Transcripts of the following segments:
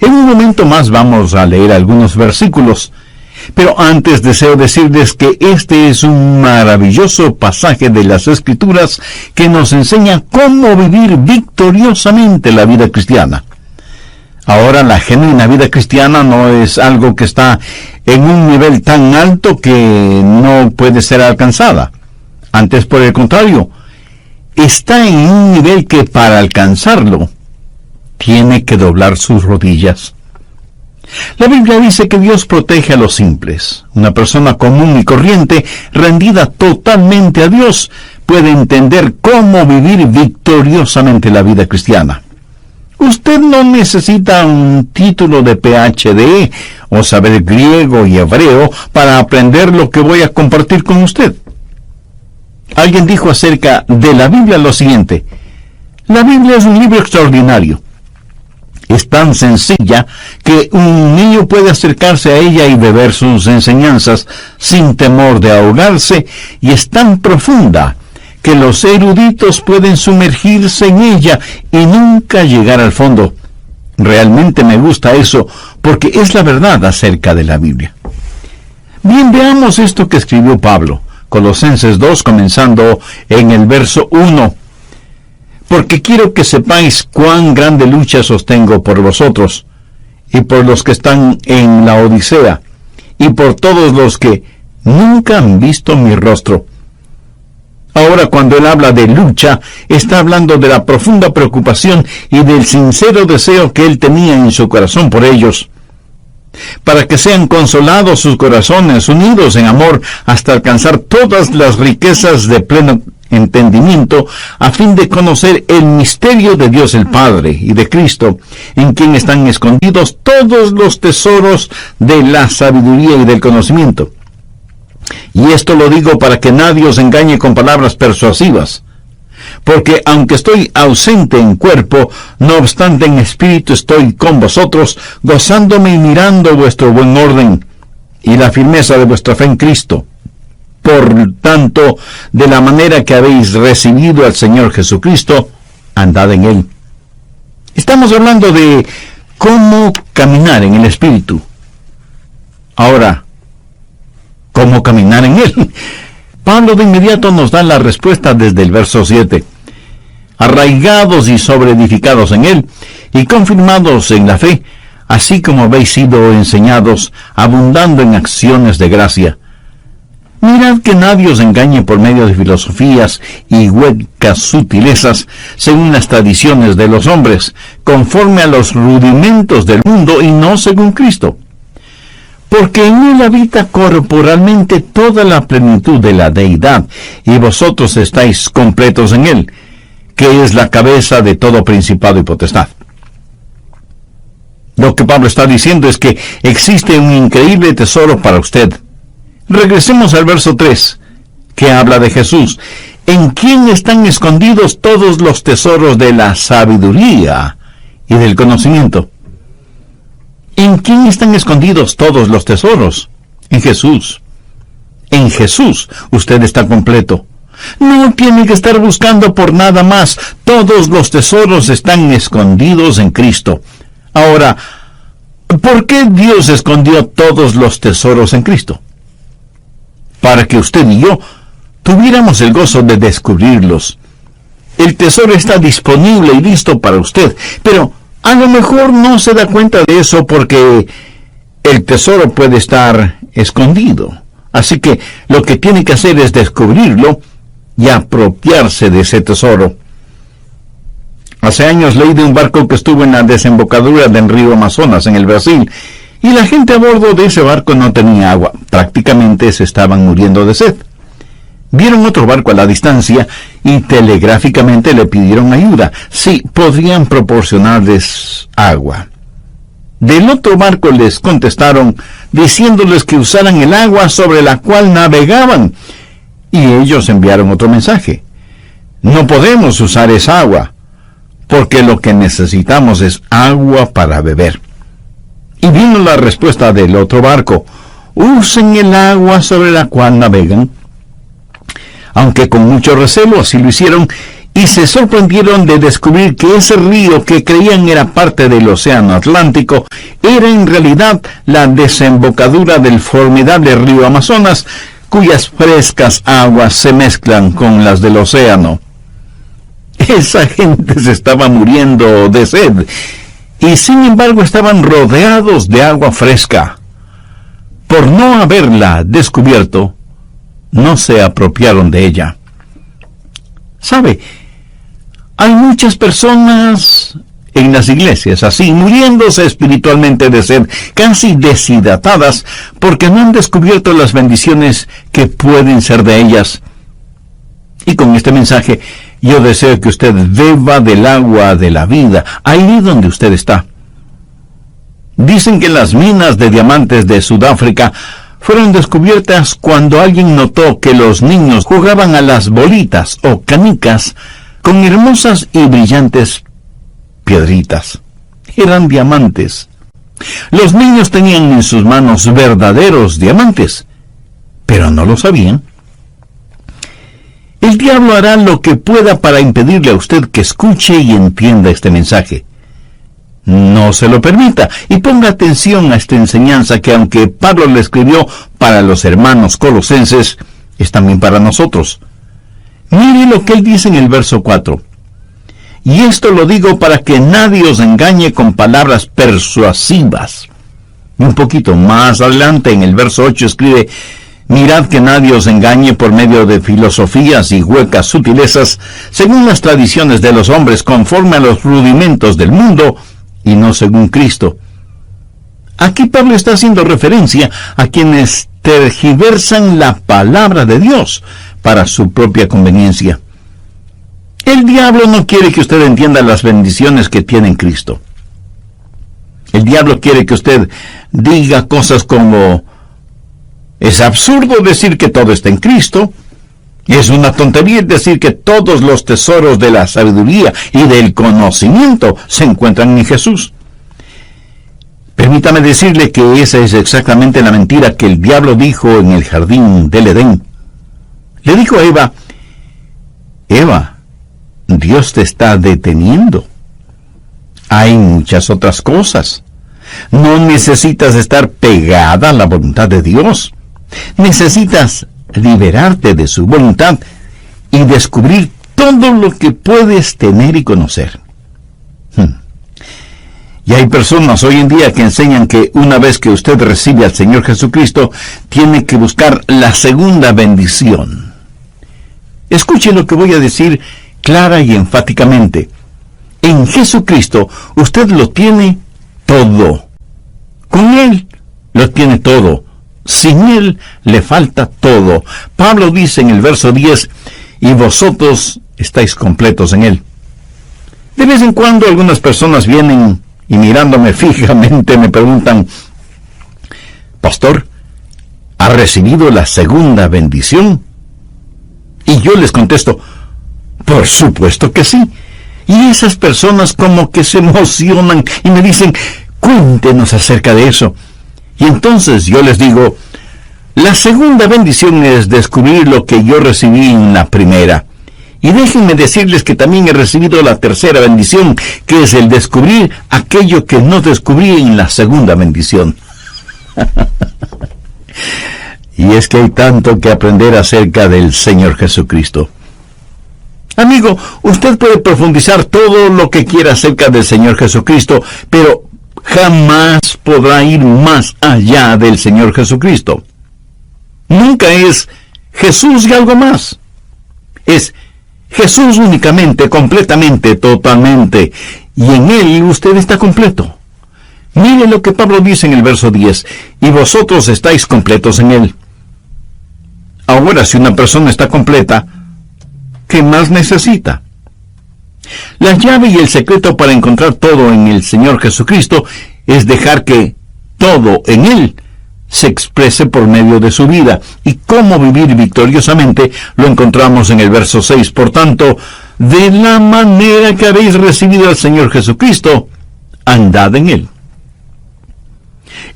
En un momento más vamos a leer algunos versículos, pero antes deseo decirles que este es un maravilloso pasaje de las Escrituras que nos enseña cómo vivir victoriosamente la vida cristiana. Ahora, la genuina vida cristiana no es algo que está en un nivel tan alto que no puede ser alcanzada. Antes, por el contrario, está en un nivel que para alcanzarlo tiene que doblar sus rodillas. La Biblia dice que Dios protege a los simples. Una persona común y corriente, rendida totalmente a Dios, puede entender cómo vivir victoriosamente la vida cristiana. Usted no necesita un título de PhD o saber griego y hebreo para aprender lo que voy a compartir con usted. Alguien dijo acerca de la Biblia lo siguiente: la Biblia es un libro extraordinario. Es tan sencilla que un niño puede acercarse a ella y beber sus enseñanzas sin temor de ahogarse, y es tan profunda que los eruditos pueden sumergirse en ella y nunca llegar al fondo. Realmente me gusta eso, porque es la verdad acerca de la Biblia. Bien, veamos esto que escribió Pablo, Colosenses 2, comenzando en el verso 1. Porque quiero que sepáis cuán grande lucha sostengo por vosotros, y por los que están en la Odisea, y por todos los que nunca han visto mi rostro. Ahora, cuando él habla de lucha, está hablando de la profunda preocupación y del sincero deseo que él tenía en su corazón por ellos, para que sean consolados sus corazones, unidos en amor, hasta alcanzar todas las riquezas de pleno entendimiento, a fin de conocer el misterio de Dios el Padre y de Cristo, en quien están escondidos todos los tesoros de la sabiduría y del conocimiento. Y esto lo digo para que nadie os engañe con palabras persuasivas, porque aunque estoy ausente en cuerpo, no obstante en espíritu estoy con vosotros, gozándome y mirando vuestro buen orden y la firmeza de vuestra fe en Cristo. Por tanto, de la manera que habéis recibido al Señor Jesucristo, andad en Él. Estamos hablando de cómo caminar en el Espíritu. Ahora, ¿cómo caminar en Él? Pablo de inmediato nos da la respuesta desde el verso 7. Arraigados y sobreedificados en Él, y confirmados en la fe, así como habéis sido enseñados, abundando en acciones de gracia. Mirad que nadie os engañe por medio de filosofías y huecas sutilezas, según las tradiciones de los hombres, conforme a los rudimentos del mundo y no según Cristo. Porque en Él habita corporalmente toda la plenitud de la deidad, y vosotros estáis completos en Él, que es la cabeza de todo principado y potestad. Lo que Pablo está diciendo es que existe un increíble tesoro para usted. Regresemos al verso 3, que habla de Jesús, en quien están escondidos todos los tesoros de la sabiduría y del conocimiento. ¿En quién están escondidos todos los tesoros? En Jesús. En Jesús usted está completo. No tiene que estar buscando por nada más. Todos los tesoros están escondidos en Cristo. Ahora, ¿por qué Dios escondió todos los tesoros en Cristo? Para que usted y yo tuviéramos el gozo de descubrirlos. El tesoro está disponible y listo para usted, pero a lo mejor no se da cuenta de eso porque el tesoro puede estar escondido. Así que lo que tiene que hacer es descubrirlo y apropiarse de ese tesoro. Hace años leí de un barco que estuvo en la desembocadura del río Amazonas, en el Brasil, y la gente a bordo de ese barco no tenía agua. Prácticamente se estaban muriendo de sed. Vieron otro barco a la distancia y telegráficamente le pidieron ayuda. Sí, podrían proporcionarles agua. Del otro barco les contestaron diciéndoles que usaran el agua sobre la cual navegaban. Y ellos enviaron otro mensaje. No podemos usar esa agua, porque lo que necesitamos es agua para beber. Y vino la respuesta del otro barco: usen el agua sobre la cual navegan. Aunque con mucho recelo así lo hicieron, y se sorprendieron de descubrir que ese río que creían era parte del Océano Atlántico era en realidad la desembocadura del formidable río Amazonas, cuyas frescas aguas se mezclan con las del océano. Esa gente se estaba muriendo de sed, y sin embargo estaban rodeados de agua fresca. Por no haberla descubierto, no se apropiaron de ella. ¿Sabe? Hay muchas personas en las iglesias así, muriéndose espiritualmente de sed, casi deshidratadas, porque no han descubierto las bendiciones que pueden ser de ellas. Y con este mensaje, yo deseo que usted beba del agua de la vida, ahí donde usted está. Dicen que las minas de diamantes de Sudáfrica fueron descubiertas cuando alguien notó que los niños jugaban a las bolitas o canicas con hermosas y brillantes piedritas. Eran diamantes. Los niños tenían en sus manos verdaderos diamantes, pero no lo sabían. El diablo hará lo que pueda para impedirle a usted que escuche y entienda este mensaje. No se lo permita y ponga atención a esta enseñanza que, aunque Pablo le escribió para los hermanos colosenses, es también para nosotros. Mire lo que él dice en el verso 4. Y esto lo digo para que nadie os engañe con palabras persuasivas. Un poquito más adelante, en el verso 8, escribe: mirad que nadie os engañe por medio de filosofías y huecas sutilezas, según las tradiciones de los hombres, conforme a los rudimentos del mundo, y no según Cristo. Aquí Pablo está haciendo referencia a quienes tergiversan la palabra de Dios para su propia conveniencia. El diablo no quiere que usted entienda las bendiciones que tiene en Cristo. El diablo quiere que usted diga cosas como: es absurdo decir que todo está en Cristo. Es una tontería decir que todos los tesoros de la sabiduría y del conocimiento se encuentran en Jesús. Permítame decirle que esa es exactamente la mentira que el diablo dijo en el jardín del Edén. Le dijo a Eva: Eva, Dios te está deteniendo. Hay muchas otras cosas. No necesitas estar pegada a la voluntad de Dios. Necesitas liberarte de su voluntad y descubrir todo lo que puedes tener y conocer. Y hay personas hoy en día que enseñan que una vez que usted recibe al Señor Jesucristo, tiene que buscar la segunda bendición. Escuche lo que voy a decir clara y enfáticamente. En Jesucristo usted lo tiene todo. Con Él lo tiene todo. Sin Él le falta todo. Pablo dice en el verso 10, y vosotros estáis completos en Él. De vez en cuando algunas personas vienen y mirándome fijamente me preguntan: Pastor, ¿ha recibido la segunda bendición? Y yo les contesto: por supuesto que sí. Y esas personas como que se emocionan y me dicen: cuéntenos acerca de eso. Y entonces yo les digo: la segunda bendición es descubrir lo que yo recibí en la primera. Y déjenme decirles que también he recibido la tercera bendición, que es el descubrir aquello que no descubrí en la segunda bendición. Y es que hay tanto que aprender acerca del Señor Jesucristo. Amigo, usted puede profundizar todo lo que quiera acerca del Señor Jesucristo, pero jamás podrá ir más allá del Señor Jesucristo. Nunca es Jesús y algo más. Es Jesús únicamente, completamente, totalmente. Y en Él usted está completo. Mire lo que Pablo dice en el verso 10. Y vosotros estáis completos en Él. Ahora, si una persona está completa, ¿qué más necesita? La llave y el secreto para encontrar todo en el Señor Jesucristo es dejar que todo en Él se exprese por medio de su vida. Y cómo vivir victoriosamente lo encontramos en el verso 6. Por tanto, de la manera que habéis recibido al Señor Jesucristo, andad en Él.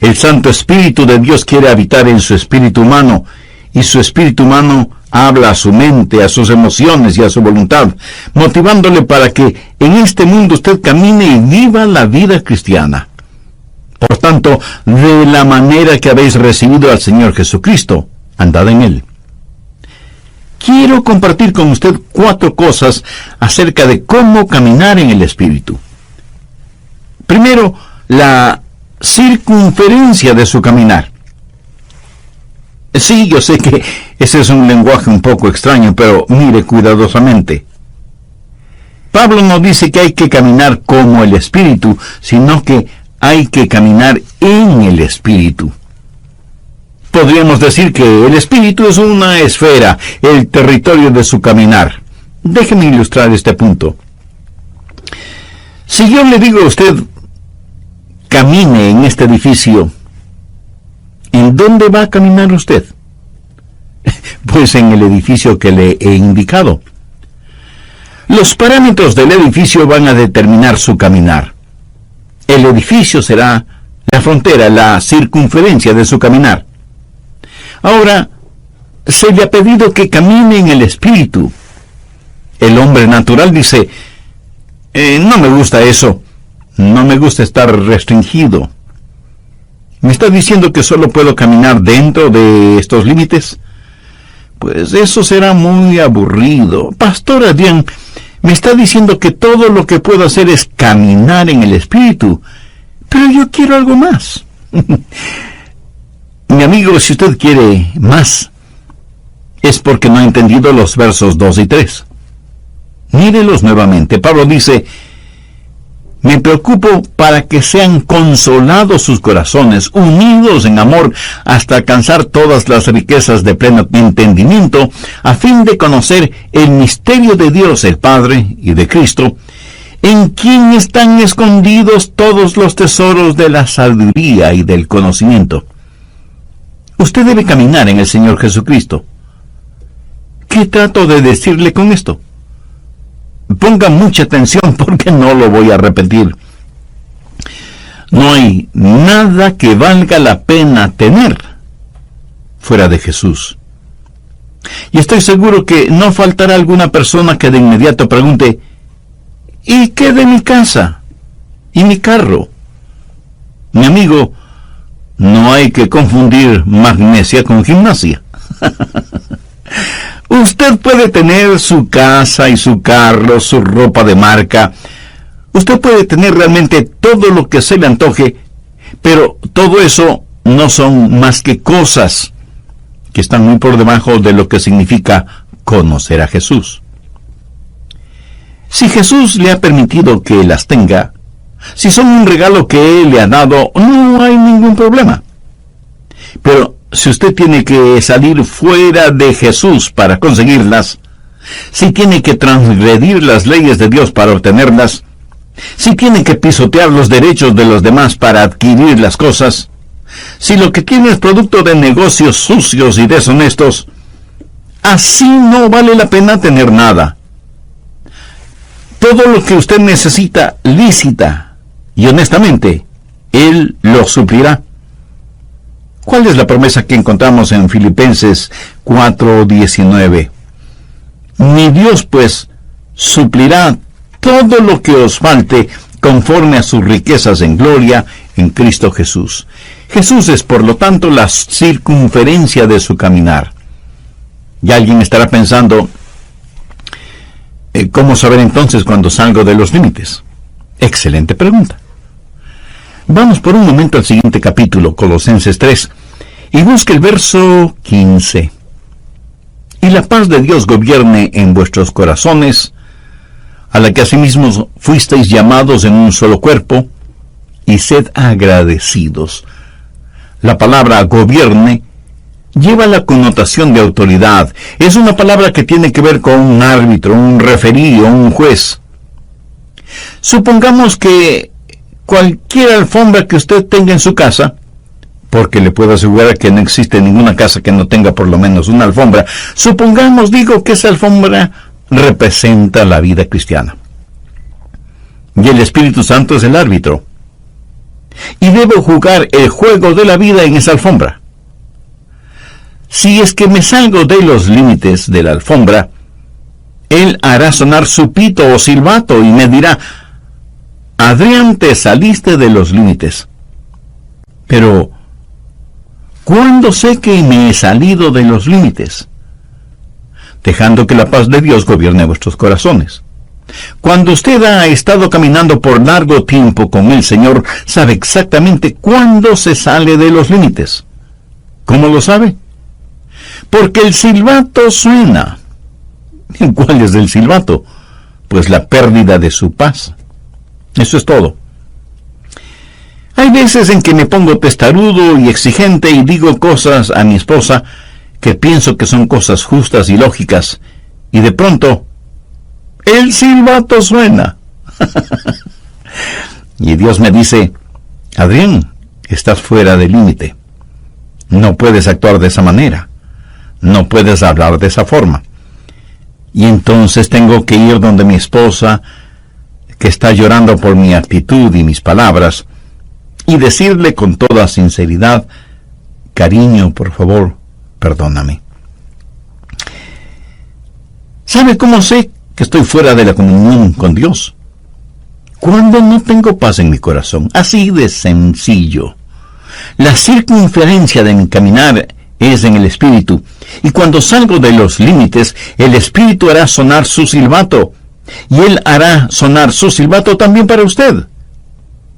El Santo Espíritu de Dios quiere habitar en su espíritu humano, y su espíritu humano habla a su mente, a sus emociones y a su voluntad, motivándole para que en este mundo usted camine y viva la vida cristiana. Por tanto, de la manera que habéis recibido al Señor Jesucristo, andad en Él. Quiero compartir con usted 4 cosas acerca de cómo caminar en el Espíritu. Primero, la circunferencia de su caminar. Sí, yo sé que ese es un lenguaje un poco extraño, pero mire cuidadosamente. Pablo no dice que hay que caminar como el Espíritu, sino que hay que caminar en el Espíritu. Podríamos decir que el Espíritu es una esfera, el territorio de su caminar. Déjeme ilustrar este punto. Si yo le digo a usted, camine en este edificio, ¿en dónde va a caminar usted? Pues en el edificio que le he indicado. Los parámetros del edificio van a determinar su caminar. El edificio será la frontera, la circunferencia de su caminar. Ahora, se le ha pedido que camine en el Espíritu. El hombre natural dice, no me gusta eso, no me gusta estar restringido. ¿Me está diciendo que solo puedo caminar dentro de estos límites? Pues eso será muy aburrido. Pastor Adrián, me está diciendo que todo lo que puedo hacer es caminar en el Espíritu, pero yo quiero algo más. Mi amigo, si usted quiere más, es porque no ha entendido los versos 2 y 3. Mírelos nuevamente. Pablo dice, me preocupo para que sean consolados sus corazones, unidos en amor, hasta alcanzar todas las riquezas de pleno entendimiento, a fin de conocer el misterio de Dios el Padre y de Cristo, en quien están escondidos todos los tesoros de la sabiduría y del conocimiento. Usted debe caminar en el Señor Jesucristo. ¿Qué trato de decirle con esto? Ponga mucha atención porque no lo voy a repetir. No hay nada que valga la pena tener fuera de Jesús. Y estoy seguro que no faltará alguna persona que de inmediato pregunte, ¿y qué de mi casa? ¿Y mi carro? Mi amigo, no hay que confundir magnesia con gimnasia. Usted puede tener su casa y su carro, su ropa de marca. Usted puede tener realmente todo lo que se le antoje, pero todo eso no son más que cosas que están muy por debajo de lo que significa conocer a Jesús. Si Jesús le ha permitido que las tenga, si son un regalo que Él le ha dado, no hay ningún problema. Pero si usted tiene que salir fuera de Jesús para conseguirlas, si tiene que transgredir las leyes de Dios para obtenerlas, si tiene que pisotear los derechos de los demás para adquirir las cosas, si lo que tiene es producto de negocios sucios y deshonestos, así no vale la pena tener nada. Todo lo que usted necesita lícita y honestamente, Él lo suplirá. ¿Cuál es la promesa que encontramos en Filipenses 4:19? Mi Dios, pues, suplirá todo lo que os falte conforme a sus riquezas en gloria en Cristo Jesús. Jesús es, por lo tanto, la circunferencia de su caminar. Y alguien estará pensando, ¿cómo saber entonces cuando salgo de los límites? Excelente pregunta. Vamos por un momento al siguiente capítulo, Colosenses 3, y busque el verso 15. Y la paz de Dios gobierne en vuestros corazones, a la que asimismo fuisteis llamados en un solo cuerpo, y sed agradecidos. La palabra gobierne lleva la connotación de autoridad. Es una palabra que tiene que ver con un árbitro, un referí o un juez. Supongamos que cualquier alfombra que usted tenga en su casa, porque le puedo asegurar que no existe ninguna casa que no tenga por lo menos una alfombra, supongamos, digo, que esa alfombra representa la vida cristiana. Y el Espíritu Santo es el árbitro. Y debo jugar el juego de la vida en esa alfombra. Si es que me salgo de los límites de la alfombra, Él hará sonar su pito o silbato y me dirá: Adrián, te saliste de los límites. Pero, ¿cuándo sé que me he salido de los límites? Dejando que la paz de Dios gobierne vuestros corazones. Cuando usted ha estado caminando por largo tiempo con el Señor, sabe exactamente cuándo se sale de los límites. ¿Cómo lo sabe? Porque el silbato suena. ¿Cuál es el silbato? Pues la pérdida de su paz. Eso es todo. Hay veces en que me pongo testarudo y exigente y digo cosas a mi esposa que pienso que son cosas justas y lógicas, y de pronto el silbato suena. Y Dios me dice: Adrián, estás fuera del límite. No puedes actuar de esa manera. No puedes hablar de esa forma. Y entonces tengo que ir donde mi esposa, que está llorando por mi actitud y mis palabras, y decirle con toda sinceridad: cariño, por favor, perdóname. ¿Sabe cómo sé que estoy fuera de la comunión con Dios? Cuando no tengo paz en mi corazón. Así de sencillo. La circunferencia de mi caminar es en el Espíritu, y cuando salgo de los límites, el Espíritu hará sonar su silbato, y Él hará sonar su silbato también para usted.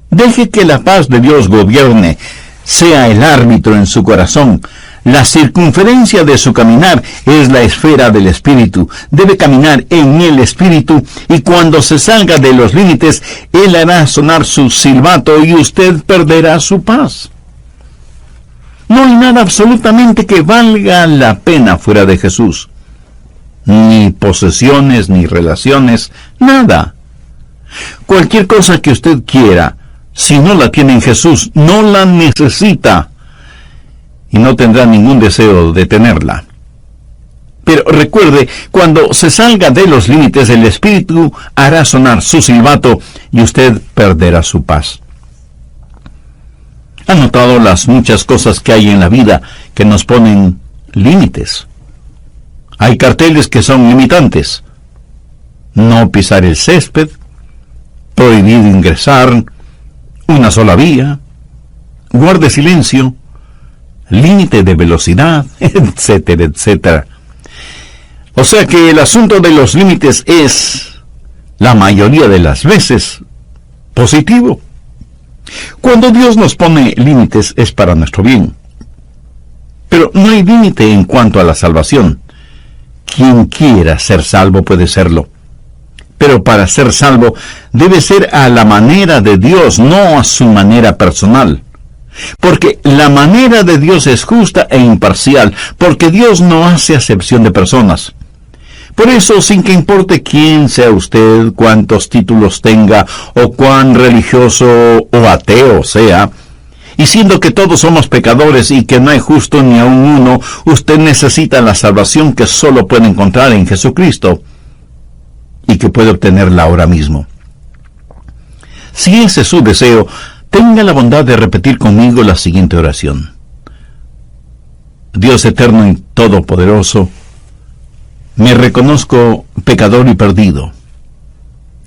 Deje que la paz de Dios gobierne, sea el árbitro en su corazón. La circunferencia de su caminar es la esfera del Espíritu. Debe caminar en el Espíritu, y cuando se salga de los límites, Él hará sonar su silbato y usted perderá su paz. No hay nada absolutamente que valga la pena fuera de Jesús. Ni posesiones, ni relaciones, nada. Cualquier cosa que usted quiera, si no la tiene en Jesús, no la necesita, y no tendrá ningún deseo de tenerla. Pero recuerde, cuando se salga de los límites, el Espíritu hará sonar su silbato y usted perderá su paz. ¿Ha notado las muchas cosas que hay en la vida que nos ponen límites? Hay carteles que son limitantes. No pisar el césped, prohibido ingresar, una sola vía, guarde silencio, límite de velocidad, etcétera, etcétera. O sea que el asunto de los límites es, la mayoría de las veces, positivo. Cuando Dios nos pone límites es para nuestro bien. Pero no hay límite en cuanto a la salvación. Quien quiera ser salvo puede serlo. Pero para ser salvo debe ser a la manera de Dios, no a su manera personal. Porque la manera de Dios es justa e imparcial, porque Dios no hace acepción de personas. Por eso, sin que importe quién sea usted, cuántos títulos tenga, o cuán religioso o ateo sea, y siendo que todos somos pecadores y que no hay justo ni aun uno, usted necesita la salvación que solo puede encontrar en Jesucristo, y que puede obtenerla ahora mismo. Si ese es su deseo, tenga la bondad de repetir conmigo la siguiente oración. Dios eterno y todopoderoso, me reconozco pecador y perdido,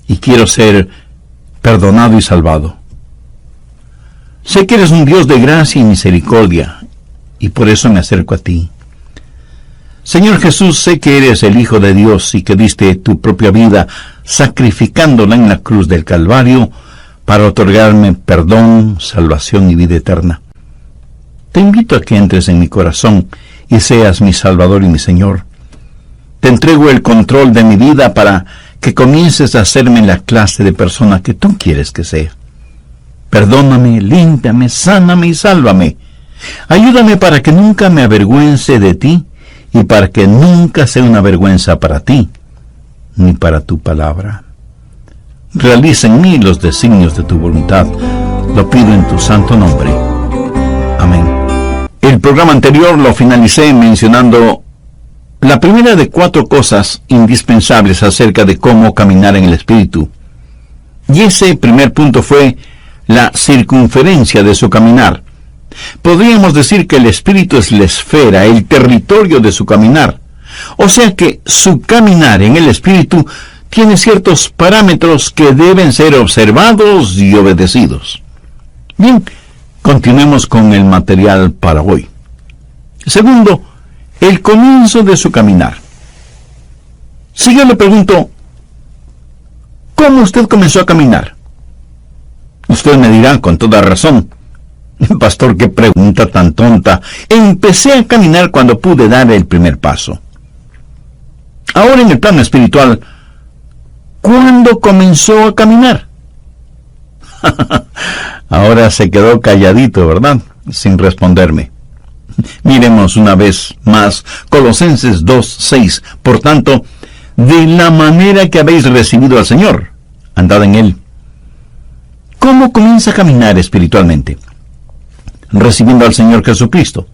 y quiero ser perdonado y salvado. Sé que eres un Dios de gracia y misericordia, y por eso me acerco a ti. Señor Jesús, sé que eres el Hijo de Dios y que diste tu propia vida, sacrificándola en la cruz del Calvario, para otorgarme perdón, salvación y vida eterna. Te invito a que entres en mi corazón y seas mi Salvador y mi Señor. Te entrego el control de mi vida para que comiences a hacerme la clase de persona que tú quieres que sea. Perdóname, límpiame, sáname y sálvame. Ayúdame para que nunca me avergüence de ti y para que nunca sea una vergüenza para ti, ni para tu palabra. Realiza en mí los designios de tu voluntad. Lo pido en tu santo nombre. Amén. El programa anterior lo finalicé mencionando la primera de 4 cosas indispensables acerca de cómo caminar en el Espíritu. Y ese primer punto fue la circunferencia de su caminar. Podríamos decir que el espíritu es la esfera, el territorio de su caminar. O sea que su caminar en el espíritu tiene ciertos parámetros que deben ser observados y obedecidos. Bien, continuemos con el material para hoy. Segundo, el comienzo de su caminar. Si yo le pregunto, ¿cómo usted comenzó a caminar? Usted me dirá con toda razón, pastor, qué pregunta tan tonta. Empecé a caminar cuando pude dar el primer paso. Ahora en el plano espiritual, ¿cuándo comenzó a caminar? Ahora se quedó calladito, ¿verdad? Sin responderme. Miremos una vez más Colosenses 2:6. Por tanto, de la manera que habéis recibido al Señor, andad en Él. ¿Cómo comienza a caminar espiritualmente? Recibiendo al Señor Jesucristo.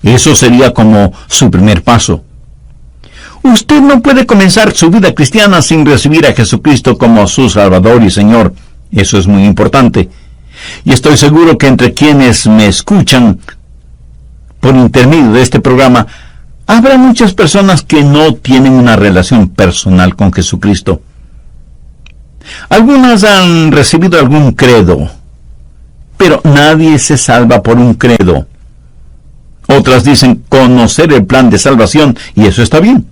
Eso sería como su primer paso. Usted no puede comenzar su vida cristiana sin recibir a Jesucristo como su Salvador y Señor. Eso es muy importante. Y estoy seguro que entre quienes me escuchan por intermedio de este programa, habrá muchas personas que no tienen una relación personal con Jesucristo. Algunas han recibido algún credo, pero nadie se salva por un credo. Otras dicen conocer el plan de salvación, y eso está bien.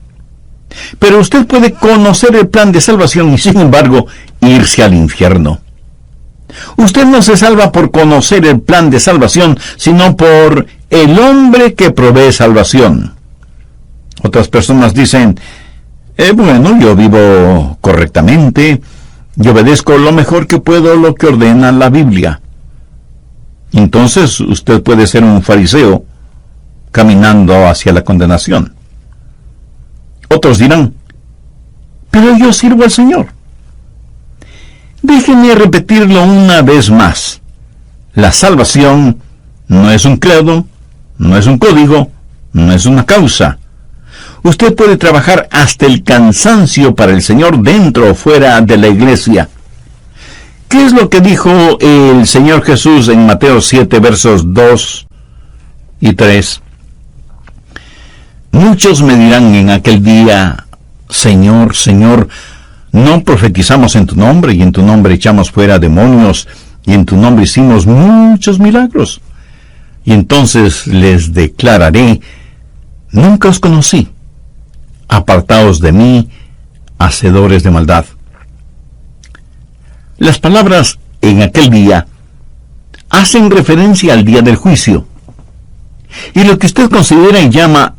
Pero usted puede conocer el plan de salvación y, sin embargo, irse al infierno. Usted no se salva por conocer el plan de salvación, sino por el hombre que provee salvación. Otras personas dicen, bueno, yo vivo correctamente, yo obedezco lo mejor que puedo lo que ordena la Biblia. Entonces usted puede ser un fariseo caminando hacia la condenación. Otros dirán, pero yo sirvo al Señor. Déjenme repetirlo una vez más. La salvación no es un credo, no es un código, no es una causa. Usted puede trabajar hasta el cansancio para el Señor dentro o fuera de la iglesia. ¿Qué es lo que dijo el Señor Jesús en Mateo 7, versos 2 y 3? Muchos me dirán en aquel día, Señor, Señor, ¿no profetizamos en tu nombre, y en tu nombre echamos fuera demonios, y en tu nombre hicimos muchos milagros? Y entonces les declararé, nunca os conocí. Apartaos de mí, hacedores de maldad. Las palabras en aquel día hacen referencia al día del juicio. Y lo que usted considera y llama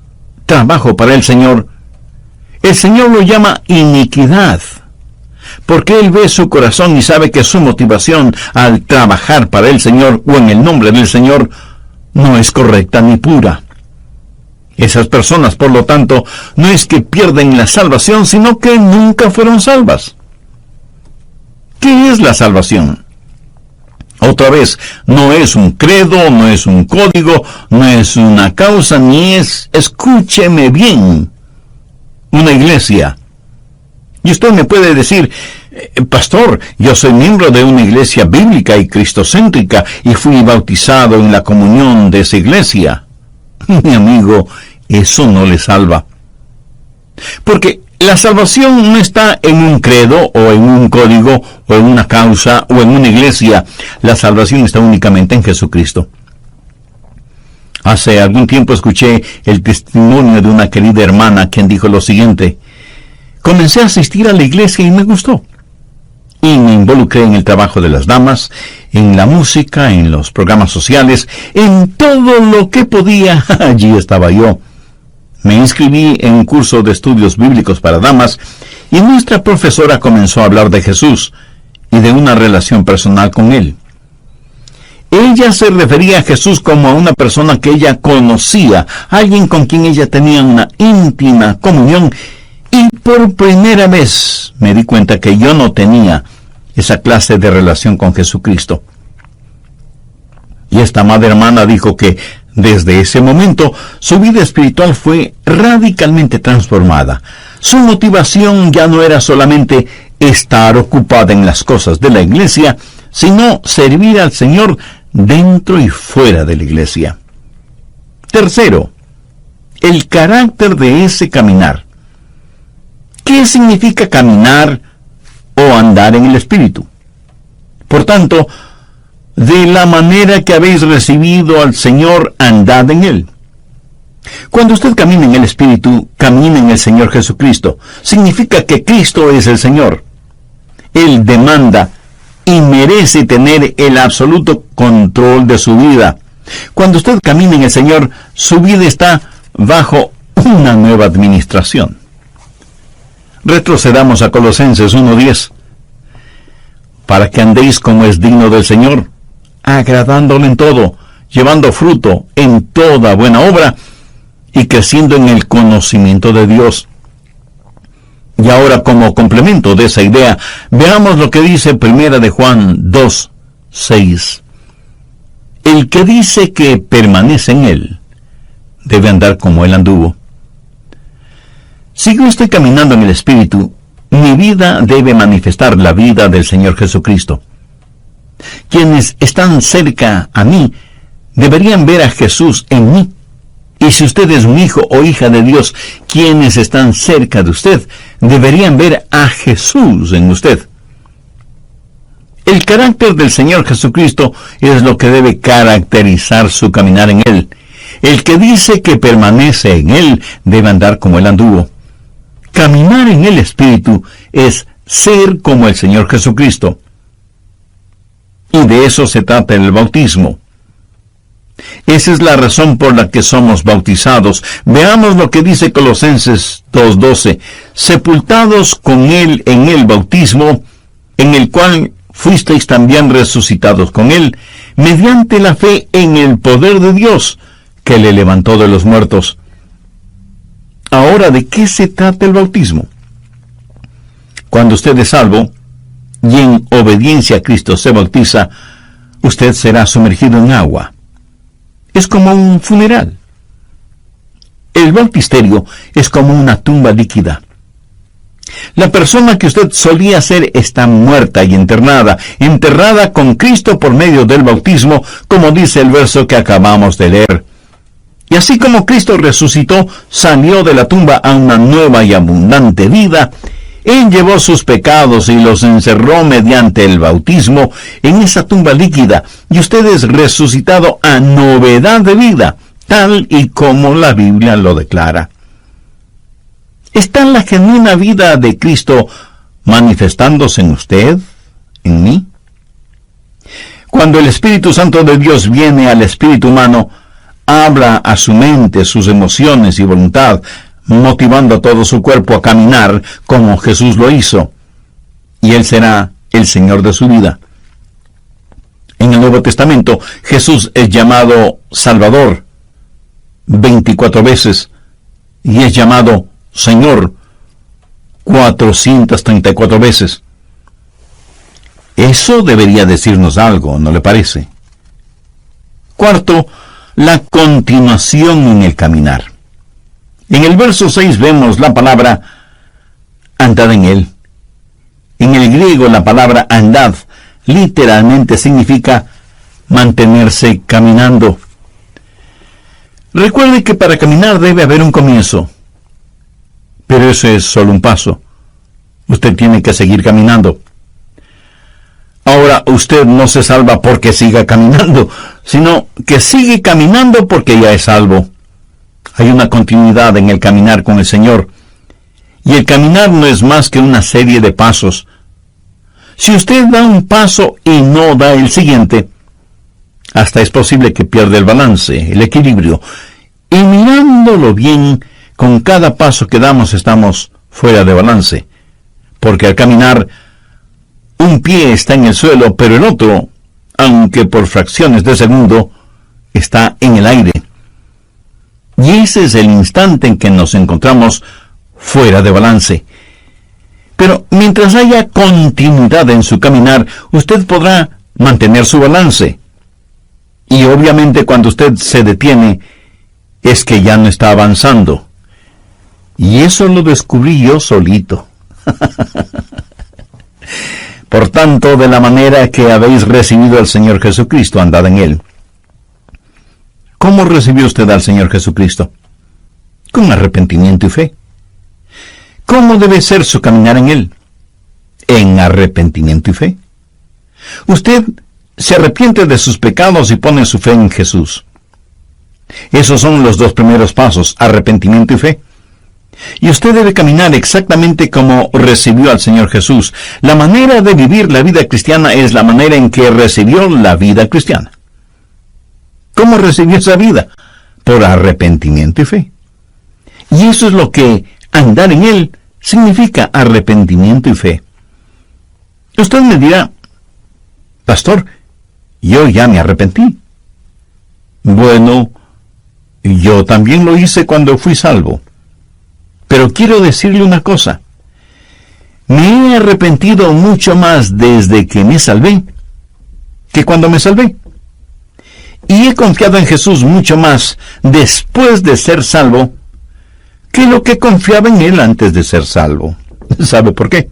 trabajo para el Señor lo llama iniquidad, porque Él ve su corazón y sabe que su motivación al trabajar para el Señor o en el nombre del Señor no es correcta ni pura. Esas personas, por lo tanto, no es que pierden la salvación, sino que nunca fueron salvas. ¿Qué es la salvación? Otra vez, no es un credo, no es un código, no es una causa, ni es, escúcheme bien, una iglesia. Y usted me puede decir, pastor, yo soy miembro de una iglesia bíblica y cristocéntrica y fui bautizado en la comunión de esa iglesia. Mi amigo, eso no le salva. Porque la salvación no está en un credo o en un código o en una causa o en una iglesia. La salvación está únicamente en Jesucristo. Hace algún tiempo escuché el testimonio de una querida hermana quien dijo lo siguiente: comencé a asistir a la iglesia y me gustó. Y me involucré en el trabajo de las damas, en la música, en los programas sociales, en todo lo que podía. Allí estaba yo. Me inscribí en un curso de estudios bíblicos para damas y nuestra profesora comenzó a hablar de Jesús y de una relación personal con Él. Ella se refería a Jesús como a una persona que ella conocía, alguien con quien ella tenía una íntima comunión, y por primera vez me di cuenta que yo no tenía esa clase de relación con Jesucristo. Y esta amada hermana dijo que desde ese momento su vida espiritual fue radicalmente transformada. Su motivación ya no era solamente estar ocupada en las cosas de la iglesia, sino servir al Señor dentro y fuera de la iglesia. Tercero, el carácter de ese caminar. ¿Qué significa caminar o andar en el Espíritu? Por tanto, de la manera que habéis recibido al Señor, andad en Él. Cuando usted camina en el Espíritu, camina en el Señor Jesucristo. Significa que Cristo es el Señor. Él demanda y merece tener el absoluto control de su vida. Cuando usted camina en el Señor, su vida está bajo una nueva administración. Retrocedamos a Colosenses 1:10. Para que andéis como es digno del Señor, agradándole en todo, llevando fruto en toda buena obra y creciendo en el conocimiento de Dios. Y ahora, como complemento de esa idea, veamos lo que dice 1 de Juan 2:6. El que dice que permanece en Él, debe andar como Él anduvo. Si yo estoy caminando en el Espíritu, mi vida debe manifestar la vida del Señor Jesucristo. Quienes están cerca a mí deberían ver a Jesús en mí. Y si usted es un hijo o hija de Dios, quienes están cerca de usted deberían ver a Jesús en usted. El carácter del Señor Jesucristo es lo que debe caracterizar su caminar en Él. El que dice que permanece en Él debe andar como Él anduvo. Caminar en el Espíritu es ser como el Señor Jesucristo. Y de eso se trata el bautismo. Esa es la razón por la que somos bautizados. Veamos lo que dice Colosenses 2:12. Sepultados con Él en el bautismo, en el cual fuisteis también resucitados con Él, mediante la fe en el poder de Dios, que le levantó de los muertos. Ahora, ¿de qué se trata el bautismo? Cuando usted es salvo y en obediencia a Cristo se bautiza, usted será sumergido en agua. Es como un funeral. El bautisterio es como una tumba líquida. La persona que usted solía ser está muerta y enterrada con Cristo por medio del bautismo, como dice el verso que acabamos de leer. Y así como Cristo resucitó, salió de la tumba a una nueva y abundante vida, Él llevó sus pecados y los encerró mediante el bautismo en esa tumba líquida, y usted es resucitado a novedad de vida, tal y como la Biblia lo declara. ¿Está la genuina vida de Cristo manifestándose en usted, en mí? Cuando el Espíritu Santo de Dios viene al espíritu humano, habla a su mente, sus emociones y voluntad, motivando a todo su cuerpo a caminar como Jesús lo hizo, y Él será el Señor de su vida. En el Nuevo Testamento, Jesús es llamado Salvador 24 veces, y es llamado Señor 434 veces. Eso debería decirnos algo, ¿no le parece? Cuarto, la continuación en el caminar. En el verso 6 vemos la palabra andad en Él. En el griego la palabra andad literalmente significa mantenerse caminando. Recuerde que para caminar debe haber un comienzo, pero eso es solo un paso. Usted tiene que seguir caminando. Ahora, usted no se salva porque siga caminando, sino que sigue caminando porque ya es salvo. Hay una continuidad en el caminar con el Señor. Y el caminar no es más que una serie de pasos. Si usted da un paso y no da el siguiente, hasta es posible que pierda el balance, el equilibrio. Y mirándolo bien, con cada paso que damos estamos fuera de balance. Porque al caminar, un pie está en el suelo, pero el otro, aunque por fracciones de segundo, está en el aire. Y ese es el instante en que nos encontramos fuera de balance. Pero mientras haya continuidad en su caminar, usted podrá mantener su balance. Y obviamente cuando usted se detiene, es que ya no está avanzando. Y eso lo descubrí yo solito. Por tanto, de la manera que habéis recibido al Señor Jesucristo, andad en Él. ¿Cómo recibió usted al Señor Jesucristo? Con arrepentimiento y fe. ¿Cómo debe ser su caminar en Él? En arrepentimiento y fe. Usted se arrepiente de sus pecados y pone su fe en Jesús. Esos son los dos primeros pasos, arrepentimiento y fe. Y usted debe caminar exactamente como recibió al Señor Jesús. La manera de vivir la vida cristiana es la manera en que recibió la vida cristiana. ¿Cómo recibió esa vida? Por arrepentimiento y fe. Y eso es lo que andar en Él significa, arrepentimiento y fe. Usted me dirá, pastor, yo ya me arrepentí. Bueno, yo también lo hice cuando fui salvo. Pero quiero decirle una cosa. Me he arrepentido mucho más desde que me salvé que cuando me salvé. Y he confiado en Jesús mucho más después de ser salvo que lo que confiaba en Él antes de ser salvo. ¿Sabe por qué?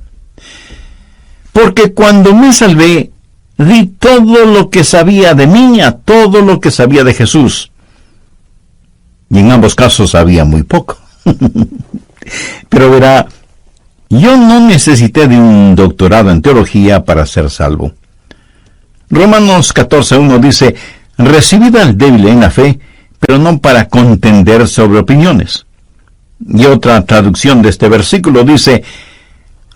Porque cuando me salvé, di todo lo que sabía de mí a todo lo que sabía de Jesús. Y en ambos casos sabía muy poco. Pero verá, yo no necesité de un doctorado en teología para ser salvo. Romanos 14:1 dice, recibid al débil en la fe, pero no para contender sobre opiniones. Y otra traducción de este versículo dice,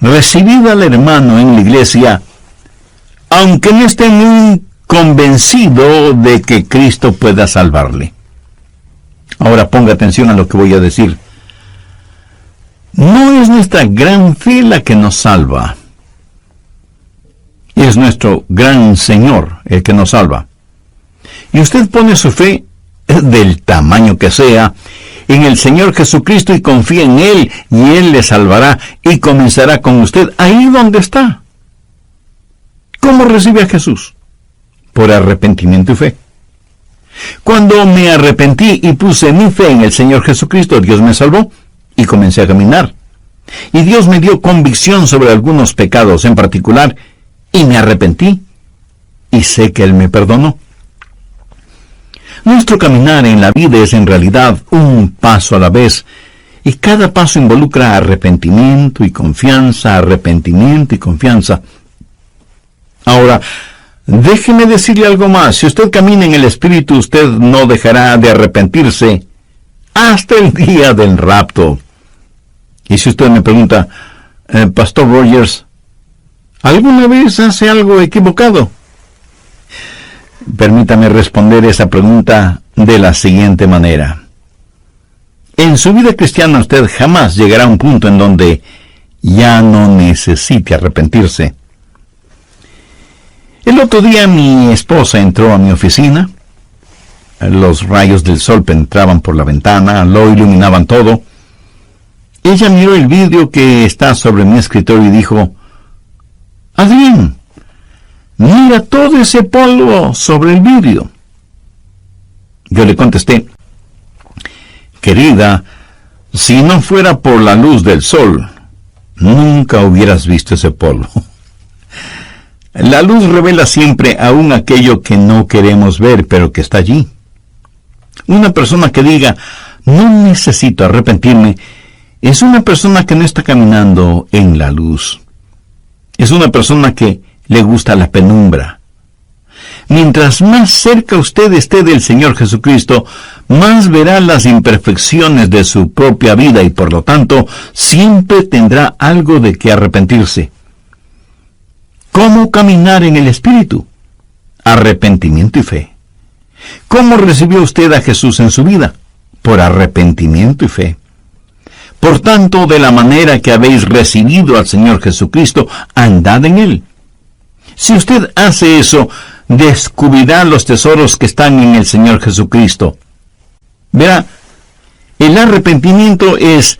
recibid al hermano en la iglesia, aunque no esté muy convencido de que Cristo pueda salvarle. Ahora ponga atención a lo que voy a decir. No es nuestra gran fe la que nos salva. Es nuestro gran Señor el que nos salva. Y usted pone su fe, del tamaño que sea, en el Señor Jesucristo y confía en Él, y Él le salvará y comenzará con usted ahí donde está. ¿Cómo recibe a Jesús? Por arrepentimiento y fe. Cuando me arrepentí y puse mi fe en el Señor Jesucristo, Dios me salvó y comencé a caminar. Y Dios me dio convicción sobre algunos pecados en particular y me arrepentí y sé que Él me perdonó. Nuestro caminar en la vida es en realidad un paso a la vez y cada paso involucra arrepentimiento y confianza, arrepentimiento y confianza. Ahora, déjeme decirle algo más. Si usted camina en el Espíritu, usted no dejará de arrepentirse hasta el día del rapto. Y si usted me pregunta, Pastor Rogers, ¿alguna vez hace algo equivocado? Permítame responder esa pregunta de la siguiente manera. En su vida cristiana usted jamás llegará a un punto en donde ya no necesite arrepentirse. El otro día mi esposa entró a mi oficina. Los rayos del sol penetraban por la ventana, lo iluminaban todo. Ella miró el vidrio que está sobre mi escritorio y dijo, Adrián, mira todo ese polvo sobre el vidrio. Yo le contesté, querida, si no fuera por la luz del sol, nunca hubieras visto ese polvo. La luz revela siempre aún aquello que no queremos ver, pero que está allí. Una persona que diga, no necesito arrepentirme, es una persona que no está caminando en la luz. Es una persona que le gusta la penumbra. Mientras más cerca usted esté del Señor Jesucristo, más verá las imperfecciones de su propia vida y por lo tanto siempre tendrá algo de que arrepentirse. ¿Cómo caminar en el Espíritu? Arrepentimiento y fe. ¿Cómo recibió usted a Jesús en su vida? Por arrepentimiento y fe. Por tanto, de la manera que habéis recibido al Señor Jesucristo, andad en Él. Si usted hace eso, descubrirá los tesoros que están en el Señor Jesucristo. Verá, el arrepentimiento es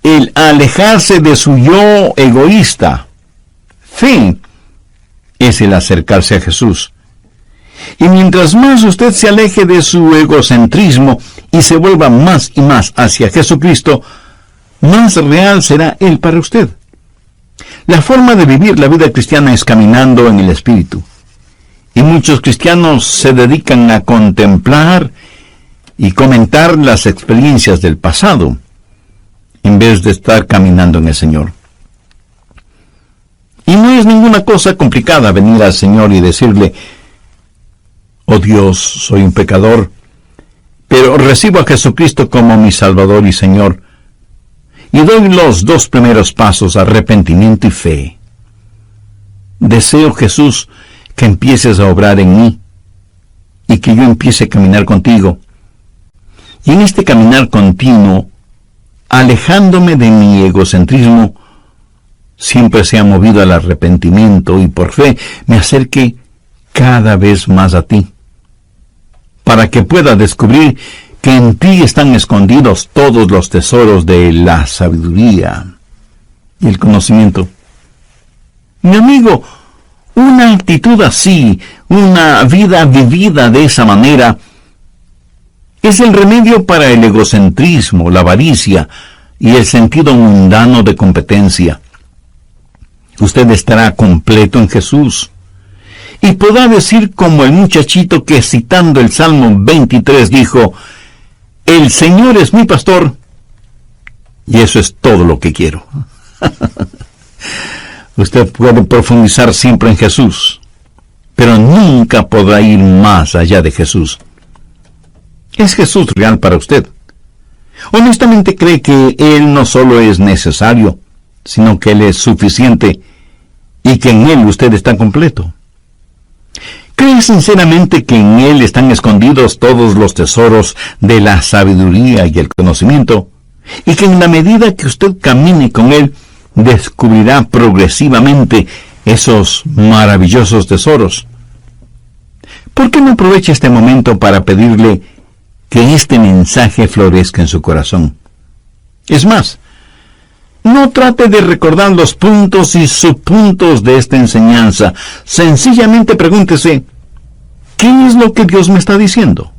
el alejarse de su yo egoísta. Fe es el acercarse a Jesús. Y mientras más usted se aleje de su egocentrismo y se vuelva más y más hacia Jesucristo, más real será Él para usted. La forma de vivir la vida cristiana es caminando en el Espíritu. Y muchos cristianos se dedican a contemplar y comentar las experiencias del pasado, en vez de estar caminando en el Señor. Y no es ninguna cosa complicada venir al Señor y decirle: oh Dios, soy un pecador, pero recibo a Jesucristo como mi Salvador y Señor, y doy los 2 primeros pasos: arrepentimiento y fe. Deseo, Jesús, que empieces a obrar en mí, y que yo empiece a caminar contigo. Y en este caminar continuo, alejándome de mi egocentrismo, siempre sea movido al arrepentimiento y por fe me acerque cada vez más a ti, para que pueda descubrir que en ti están escondidos todos los tesoros de la sabiduría y el conocimiento. Mi amigo, una actitud así, una vida vivida de esa manera, es el remedio para el egocentrismo, la avaricia y el sentido mundano de competencia. Usted estará completo en Jesús y podrá decir como el muchachito que, citando el Salmo 23, dijo: el Señor es mi pastor y eso es todo lo que quiero. Usted puede profundizar siempre en Jesús, pero nunca podrá ir más allá de Jesús. ¿Es Jesús real para usted? Honestamente cree que Él no solo es necesario, sino que Él es suficiente y que en Él usted está completo. ¿Cree sinceramente que en Él están escondidos todos los tesoros de la sabiduría y el conocimiento? Y que en la medida que usted camine con Él, descubrirá progresivamente esos maravillosos tesoros. ¿Por qué no aprovecha este momento para pedirle que este mensaje florezca en su corazón? Es más, no trate de recordar los puntos y subpuntos de esta enseñanza. Sencillamente pregúntese: ¿qué es lo que Dios me está diciendo?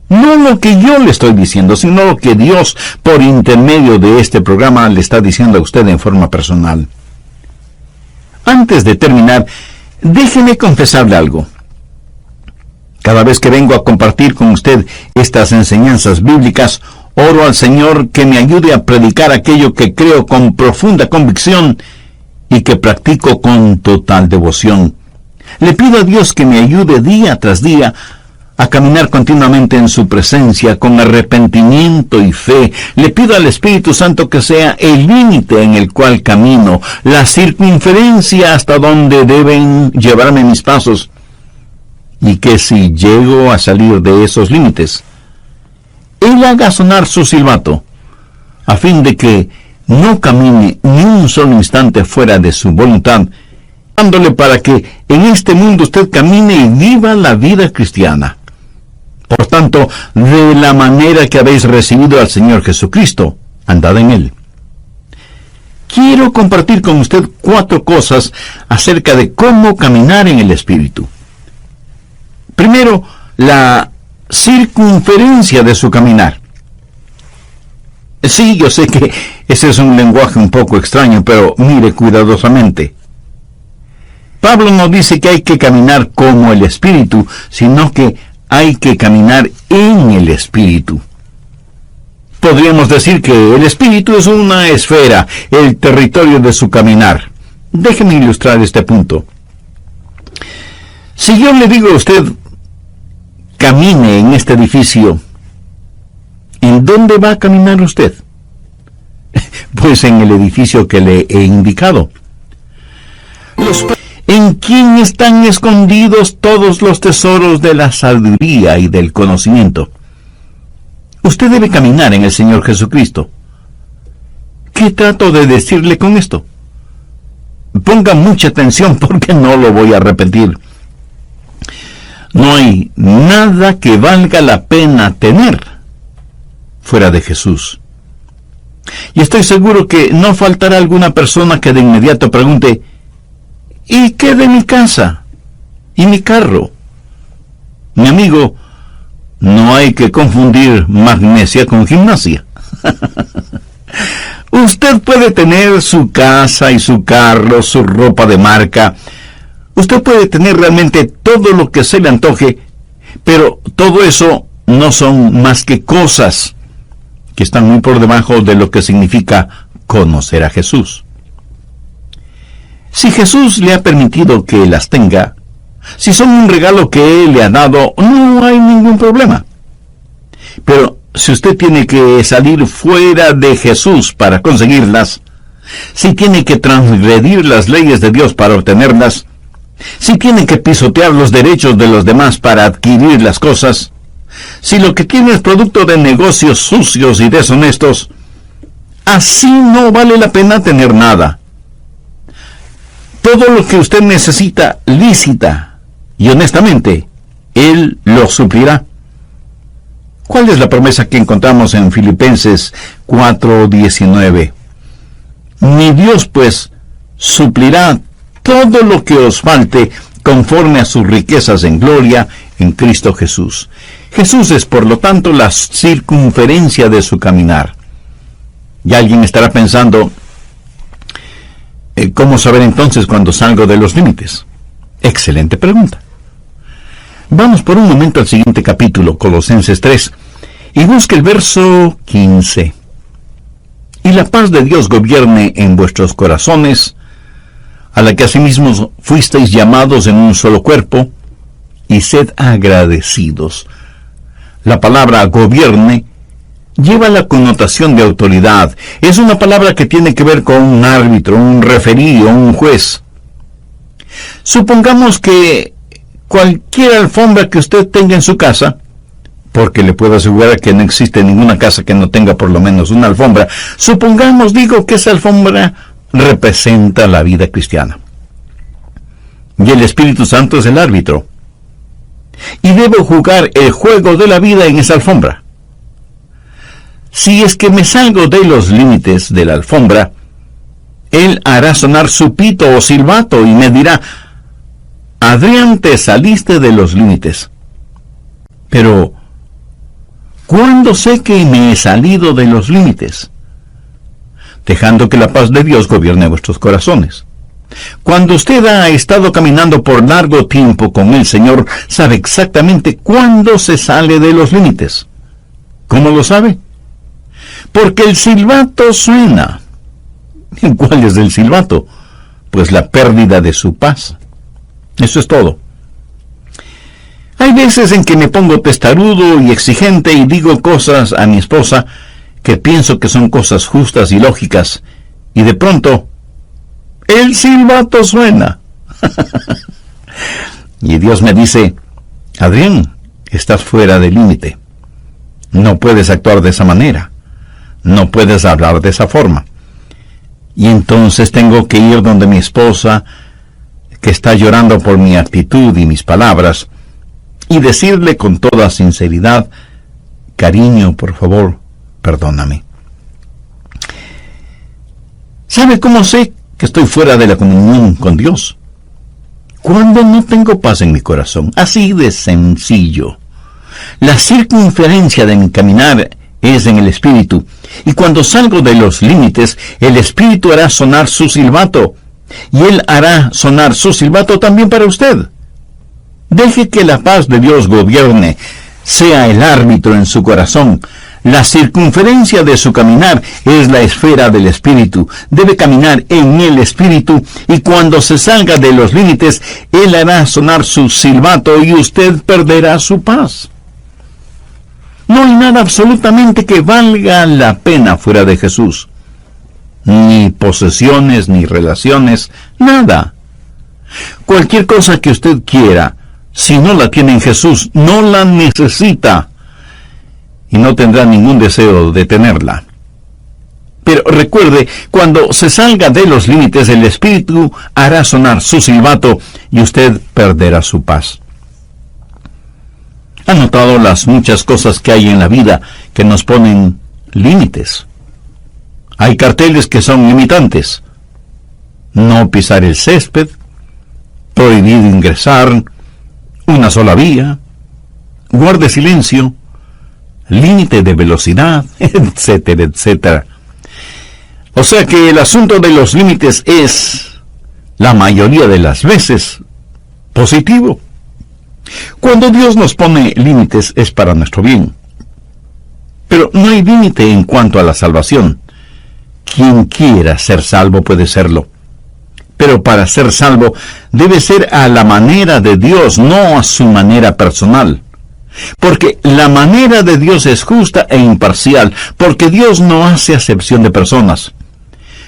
No lo que yo le estoy diciendo, sino lo que Dios, por intermedio de este programa, le está diciendo a usted en forma personal. Antes de terminar, déjeme confesarle algo. Cada vez que vengo a compartir con usted estas enseñanzas bíblicas, oro al Señor que me ayude a predicar aquello que creo con profunda convicción y que practico con total devoción. Le pido a Dios que me ayude día tras día a caminar continuamente en su presencia con arrepentimiento y fe. Le pido al Espíritu Santo que sea el límite en el cual camino, la circunferencia hasta donde deben llevarme mis pasos, y que si llego a salir de esos límites, Él haga sonar su silbato, a fin de que no camine ni un solo instante fuera de su voluntad, dándole para que en este mundo usted camine y viva la vida cristiana. Por tanto, de la manera que habéis recibido al Señor Jesucristo, andad en Él. Quiero compartir con usted 4 cosas acerca de cómo caminar en el Espíritu. Primero, la circunferencia de su caminar. Sí, yo sé que ese es un lenguaje un poco extraño, pero mire cuidadosamente. Pablo no dice que hay que caminar como el Espíritu, sino que hay que caminar en el Espíritu. Podríamos decir que el Espíritu es una esfera, el territorio de su caminar. Déjeme ilustrar este punto. Si yo le digo a usted: camine en este edificio, ¿en dónde va a caminar usted? Pues en el edificio que le he indicado. ¿En quién están escondidos todos los tesoros de la sabiduría y del conocimiento? Usted debe caminar en el Señor Jesucristo. ¿Qué trato de decirle con esto? Ponga mucha atención porque no lo voy a repetir. No hay nada que valga la pena tener fuera de Jesús. Y estoy seguro que no faltará alguna persona que de inmediato pregunte: ¿y qué de mi casa? ¿Y mi carro? Mi amigo, no hay que confundir magnesia con gimnasia. Usted puede tener su casa y su carro, su ropa de marca. Usted puede tener realmente todo lo que se le antoje, pero todo eso no son más que cosas que están muy por debajo de lo que significa conocer a Jesús. Si Jesús le ha permitido que las tenga, si son un regalo que Él le ha dado, no hay ningún problema. Pero si usted tiene que salir fuera de Jesús para conseguirlas, si tiene que transgredir las leyes de Dios para obtenerlas, si tiene que pisotear los derechos de los demás para adquirir las cosas, si lo que tiene es producto de negocios sucios y deshonestos, así no vale la pena tener nada. Todo lo que usted necesita lícita y honestamente, Él lo suplirá. ¿Cuál es la promesa que encontramos en Filipenses 4:19? Mi Dios, pues, suplirá todo lo que os falte conforme a sus riquezas en gloria en Cristo Jesús. Jesús es, por lo tanto, la circunferencia de su caminar. Y alguien estará pensando, ¿cómo saber entonces cuando salgo de los límites? Excelente pregunta. Vamos por un momento al siguiente capítulo, Colosenses 3, y busque el verso 15. Y la paz de Dios gobierne en vuestros corazones, a la que asimismo fuisteis llamados en un solo cuerpo, y sed agradecidos. La palabra gobierne lleva la connotación de autoridad. Es una palabra que tiene que ver con un árbitro, un referí o un juez. Supongamos que cualquier alfombra que usted tenga en su casa, porque le puedo asegurar que no existe ninguna casa que no tenga por lo menos una alfombra, supongamos, digo, que esa alfombra representa la vida cristiana. Y el Espíritu Santo es el árbitro. Y debo jugar el juego de la vida en esa alfombra. Si es que me salgo de los límites de la alfombra, Él hará sonar su pito o silbato y me dirá, Adrián, te saliste de los límites. Pero, ¿cuándo sé que me he salido de los límites? Dejando que la paz de Dios gobierne vuestros corazones. Cuando usted ha estado caminando por largo tiempo con el Señor, sabe exactamente cuándo se sale de los límites. ¿Cómo lo sabe? Porque el silbato suena. ¿Cuál es el silbato? Pues la pérdida de su paz. Eso es todo. Hay veces en que me pongo testarudo y exigente y digo cosas a mi esposa que pienso que son cosas justas y lógicas, y de pronto el silbato suena. Y Dios me dice, Adrián, estás fuera de límite. No puedes actuar de esa manera. No puedes hablar de esa forma. Y entonces tengo que ir donde mi esposa, que está llorando por mi actitud y mis palabras, y decirle con toda sinceridad, cariño, por favor, perdóname. ¿Sabe cómo sé que estoy fuera de la comunión con Dios? Cuando no tengo paz en mi corazón. Así de sencillo. La circunferencia de mi caminar es en el Espíritu, y cuando salgo de los límites, el Espíritu hará sonar su silbato, y Él hará sonar su silbato también para usted. Deje que la paz de Dios gobierne, sea el árbitro en su corazón. La circunferencia de su caminar es la esfera del Espíritu. Debe caminar en el Espíritu, y cuando se salga de los límites, Él hará sonar su silbato y usted perderá su paz. No hay nada absolutamente que valga la pena fuera de Jesús. Ni posesiones, ni relaciones, nada. Cualquier cosa que usted quiera, si no la tiene en Jesús, no la necesita, y no tendrá ningún deseo de tenerla. Pero recuerde, cuando se salga de los límites, el Espíritu hará sonar su silbato y usted perderá su paz. ¿Ha notado las muchas cosas que hay en la vida que nos ponen límites? Hay carteles que son limitantes. No pisar el césped, prohibido ingresar, una sola vía, guarde silencio, límite de velocidad, etcétera, etcétera. O sea que el asunto de los límites es, la mayoría de las veces, positivo. Cuando Dios nos pone límites es para nuestro bien. Pero no hay límite en cuanto a la salvación. Quien quiera ser salvo puede serlo. Pero para ser salvo debe ser a la manera de Dios, no a su manera personal. Porque la manera de Dios es justa e imparcial, porque Dios no hace acepción de personas.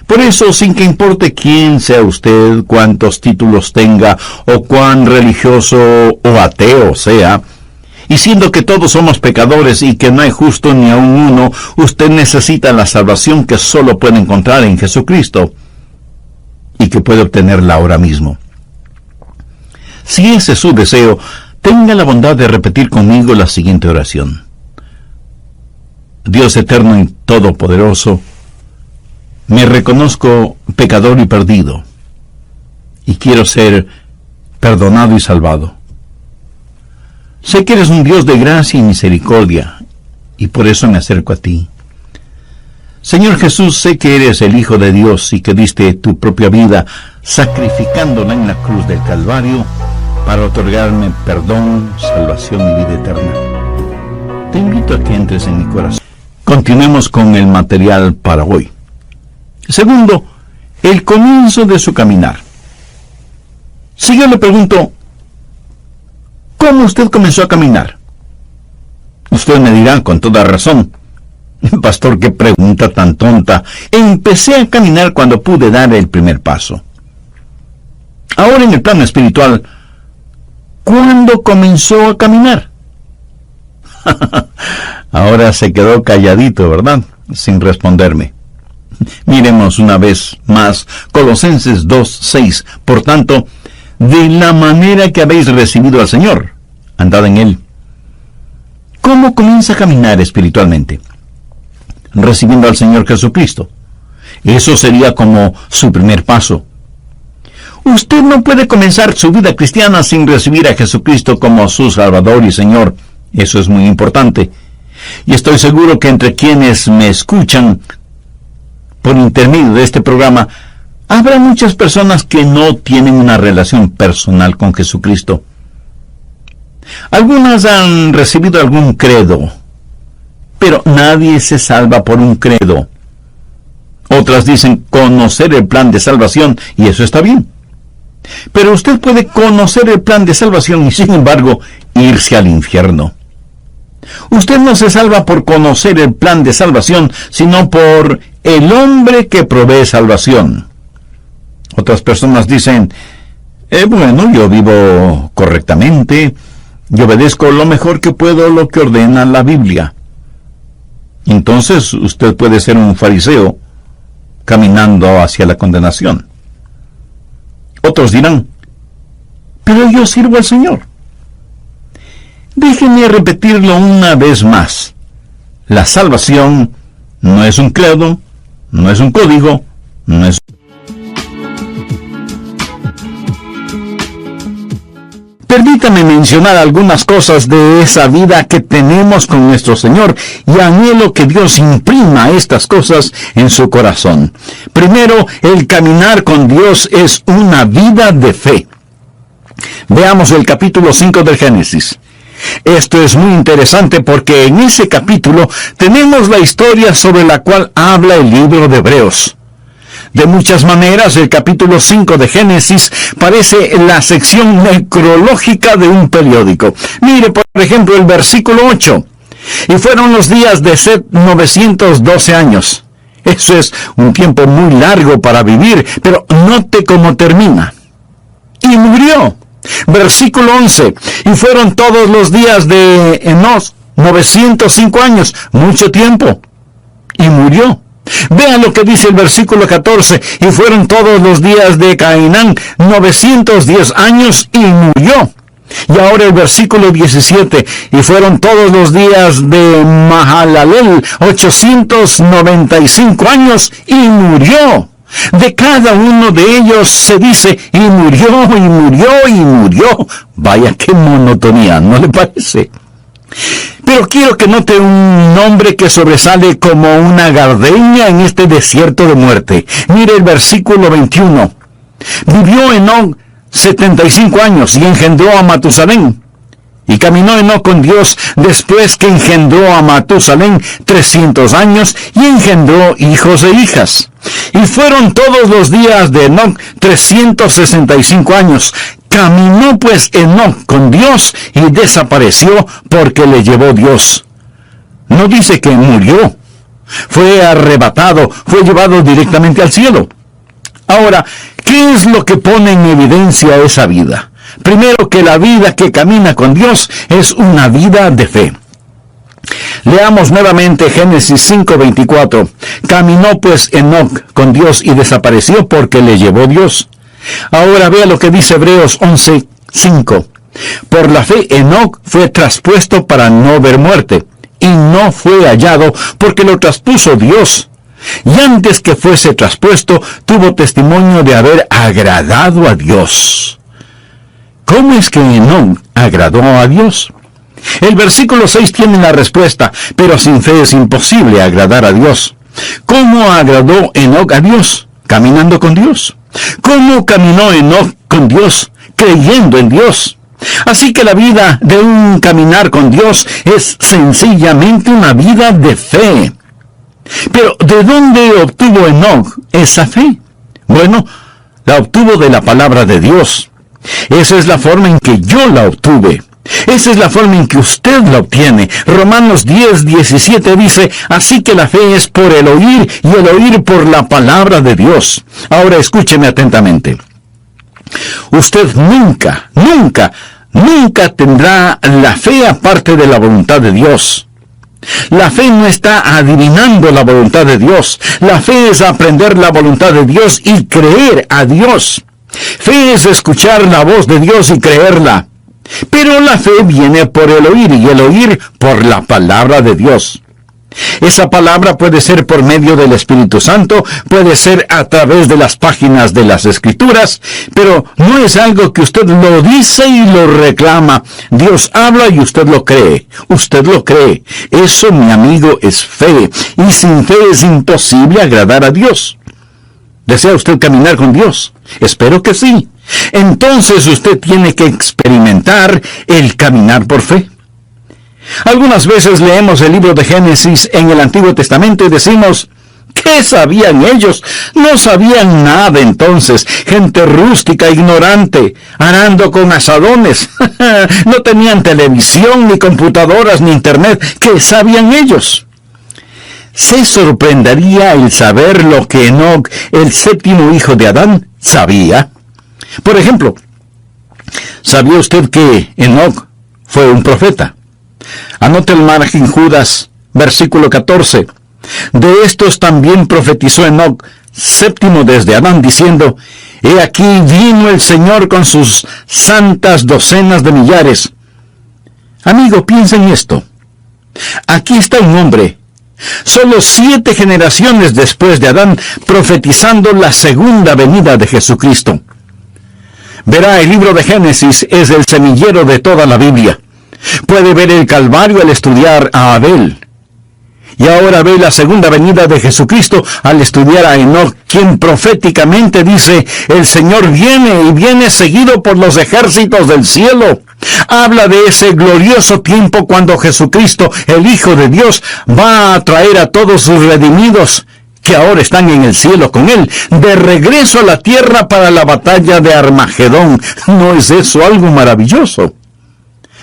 Por eso, sin que importe quién sea usted, cuántos títulos tenga, o cuán religioso o ateo sea, y siendo que todos somos pecadores y que no hay justo ni aun uno, usted necesita la salvación que solo puede encontrar en Jesucristo, y que puede obtenerla ahora mismo. Si ese es su deseo, tenga la bondad de repetir conmigo la siguiente oración. Dios eterno y todopoderoso, me reconozco pecador y perdido, y quiero ser perdonado y salvado. Sé que eres un Dios de gracia y misericordia, y por eso me acerco a ti. Señor Jesús, sé que eres el Hijo de Dios y que diste tu propia vida, sacrificándola en la cruz del Calvario, para otorgarme perdón, salvación y vida eterna. Te invito a que entres en mi corazón. Continuemos con el material para hoy. Segundo, el comienzo de su caminar. Si yo le pregunto, ¿cómo usted comenzó a caminar? Usted me dirá con toda razón, pastor, qué pregunta tan tonta. Empecé a caminar cuando pude dar el primer paso. Ahora en el plano espiritual, ¿cuándo comenzó a caminar? Ahora se quedó calladito, ¿verdad? Sin responderme. Miremos una vez más Colosenses 2:6. Por tanto, de la manera que habéis recibido al Señor, andad en Él. ¿Cómo comienza a caminar espiritualmente? Recibiendo al Señor Jesucristo. Eso sería como su primer paso. Usted no puede comenzar su vida cristiana sin recibir a Jesucristo como su Salvador y Señor. Eso es muy importante. Y estoy seguro que entre quienes me escuchan por intermedio de este programa, habrá muchas personas que no tienen una relación personal con Jesucristo. Algunas han recibido algún credo, pero nadie se salva por un credo. Otras dicen conocer el plan de salvación, y eso está bien. Pero usted puede conocer el plan de salvación y, sin embargo, irse al infierno. Usted no se salva por conocer el plan de salvación, sino por el hombre que provee salvación. Otras personas dicen, bueno, yo vivo correctamente, yo obedezco lo mejor que puedo lo que ordena la Biblia. Entonces usted puede ser un fariseo caminando hacia la condenación. Otros dirán, pero yo sirvo al Señor. Déjenme repetirlo una vez más. La salvación no es un credo, no es un código, no es... Permítame mencionar algunas cosas de esa vida que tenemos con nuestro Señor y anhelo que Dios imprima estas cosas en su corazón. Primero, el caminar con Dios es una vida de fe. Veamos el capítulo 5 del Génesis. Esto es muy interesante porque en ese capítulo tenemos la historia sobre la cual habla el libro de Hebreos. De muchas maneras, el capítulo 5 de Génesis parece la sección necrológica de un periódico. Mire, por ejemplo, el versículo 8. Y fueron los días de Set 912 años. Eso es un tiempo muy largo para vivir, pero note cómo termina. Y murió. Versículo 11. Y fueron todos los días de Enos 905 años, mucho tiempo. Y murió. Vean lo que dice el versículo 14. Y fueron todos los días de Cainán 910 años y murió. Y ahora el versículo 17. Y fueron todos los días de Mahalalel 895 años y murió. De cada uno de ellos se dice, y murió, y murió, y murió. Vaya qué monotonía, ¿no le parece? Pero quiero que note un nombre que sobresale como una gardenia en este desierto de muerte. Mire el versículo 21. Vivió Enoc 75 años y engendró a Matusalén. Y caminó Enoc con Dios después que engendró a Matusalén 300 años y engendró hijos e hijas. Y fueron todos los días de Enoc 365 años. Caminó pues Enoc con Dios y desapareció porque le llevó Dios. No dice que murió. Fue arrebatado, fue llevado directamente al cielo. Ahora, ¿qué es lo que pone en evidencia esa vida? Primero, que la vida que camina con Dios es una vida de fe. Leamos nuevamente Génesis 5:24. Caminó pues Enoc con Dios y desapareció porque le llevó Dios. Ahora vea lo que dice Hebreos 11:5. Por la fe Enoc fue traspuesto para no ver muerte, y no fue hallado porque lo traspuso Dios. Y antes que fuese traspuesto, tuvo testimonio de haber agradado a Dios. ¿Cómo es que Enoc agradó a Dios? El versículo 6 tiene la respuesta, pero sin fe es imposible agradar a Dios. ¿Cómo agradó Enoc a Dios? Caminando con Dios. ¿Cómo caminó Enoc con Dios? Creyendo en Dios. Así que la vida de un caminar con Dios es sencillamente una vida de fe. Pero, ¿de dónde obtuvo Enoc esa fe? Bueno, la obtuvo de la palabra de Dios. Esa es la forma en que yo la obtuve. Esa es la forma en que usted la obtiene. Romanos 10:17 dice, así que la fe es por el oír y el oír por la palabra de Dios. Ahora escúcheme atentamente. Usted nunca tendrá la fe aparte de la voluntad de Dios. La fe no está adivinando la voluntad de Dios. La fe es aprender la voluntad de Dios y creer a Dios. Fe es escuchar la voz de Dios y creerla. Pero la fe viene por el oír y el oír por la palabra de Dios. Esa palabra puede ser por medio del Espíritu Santo, puede ser a través de las páginas de las Escrituras, pero no es algo que usted lo dice y lo reclama. Dios habla y usted lo cree. Usted lo cree. Eso, mi amigo, es fe. Y sin fe es imposible agradar a Dios. ¿Desea usted caminar con Dios? Espero que sí. Entonces usted tiene que experimentar el caminar por fe. Algunas veces leemos el libro de Génesis en el Antiguo Testamento y decimos, ¿qué sabían ellos? No sabían nada entonces. Gente rústica, ignorante, arando con asadones. No tenían televisión, ni computadoras, ni internet. ¿Qué sabían ellos? Se sorprendería el saber lo que Enoc, el séptimo hijo de Adán, sabía. Por ejemplo, ¿sabía usted que Enoc fue un profeta? Anote el margen Judas, versículo 14. De estos también profetizó Enoc, séptimo desde Adán, diciendo, he aquí vino el Señor con sus santas docenas de millares. Amigo, piensa en esto. Aquí está un hombre, solo 7 generaciones después de Adán, profetizando la segunda venida de Jesucristo. Verá, el libro de Génesis es el semillero de toda la Biblia. Puede ver el Calvario al estudiar a Abel. Y ahora ve la segunda venida de Jesucristo al estudiar a Enoc, quien proféticamente dice, el Señor viene y viene seguido por los ejércitos del cielo. Habla de ese glorioso tiempo cuando Jesucristo, el Hijo de Dios, va a traer a todos sus redimidos, que ahora están en el cielo con Él, de regreso a la tierra para la batalla de Armagedón. ¿No es eso algo maravilloso?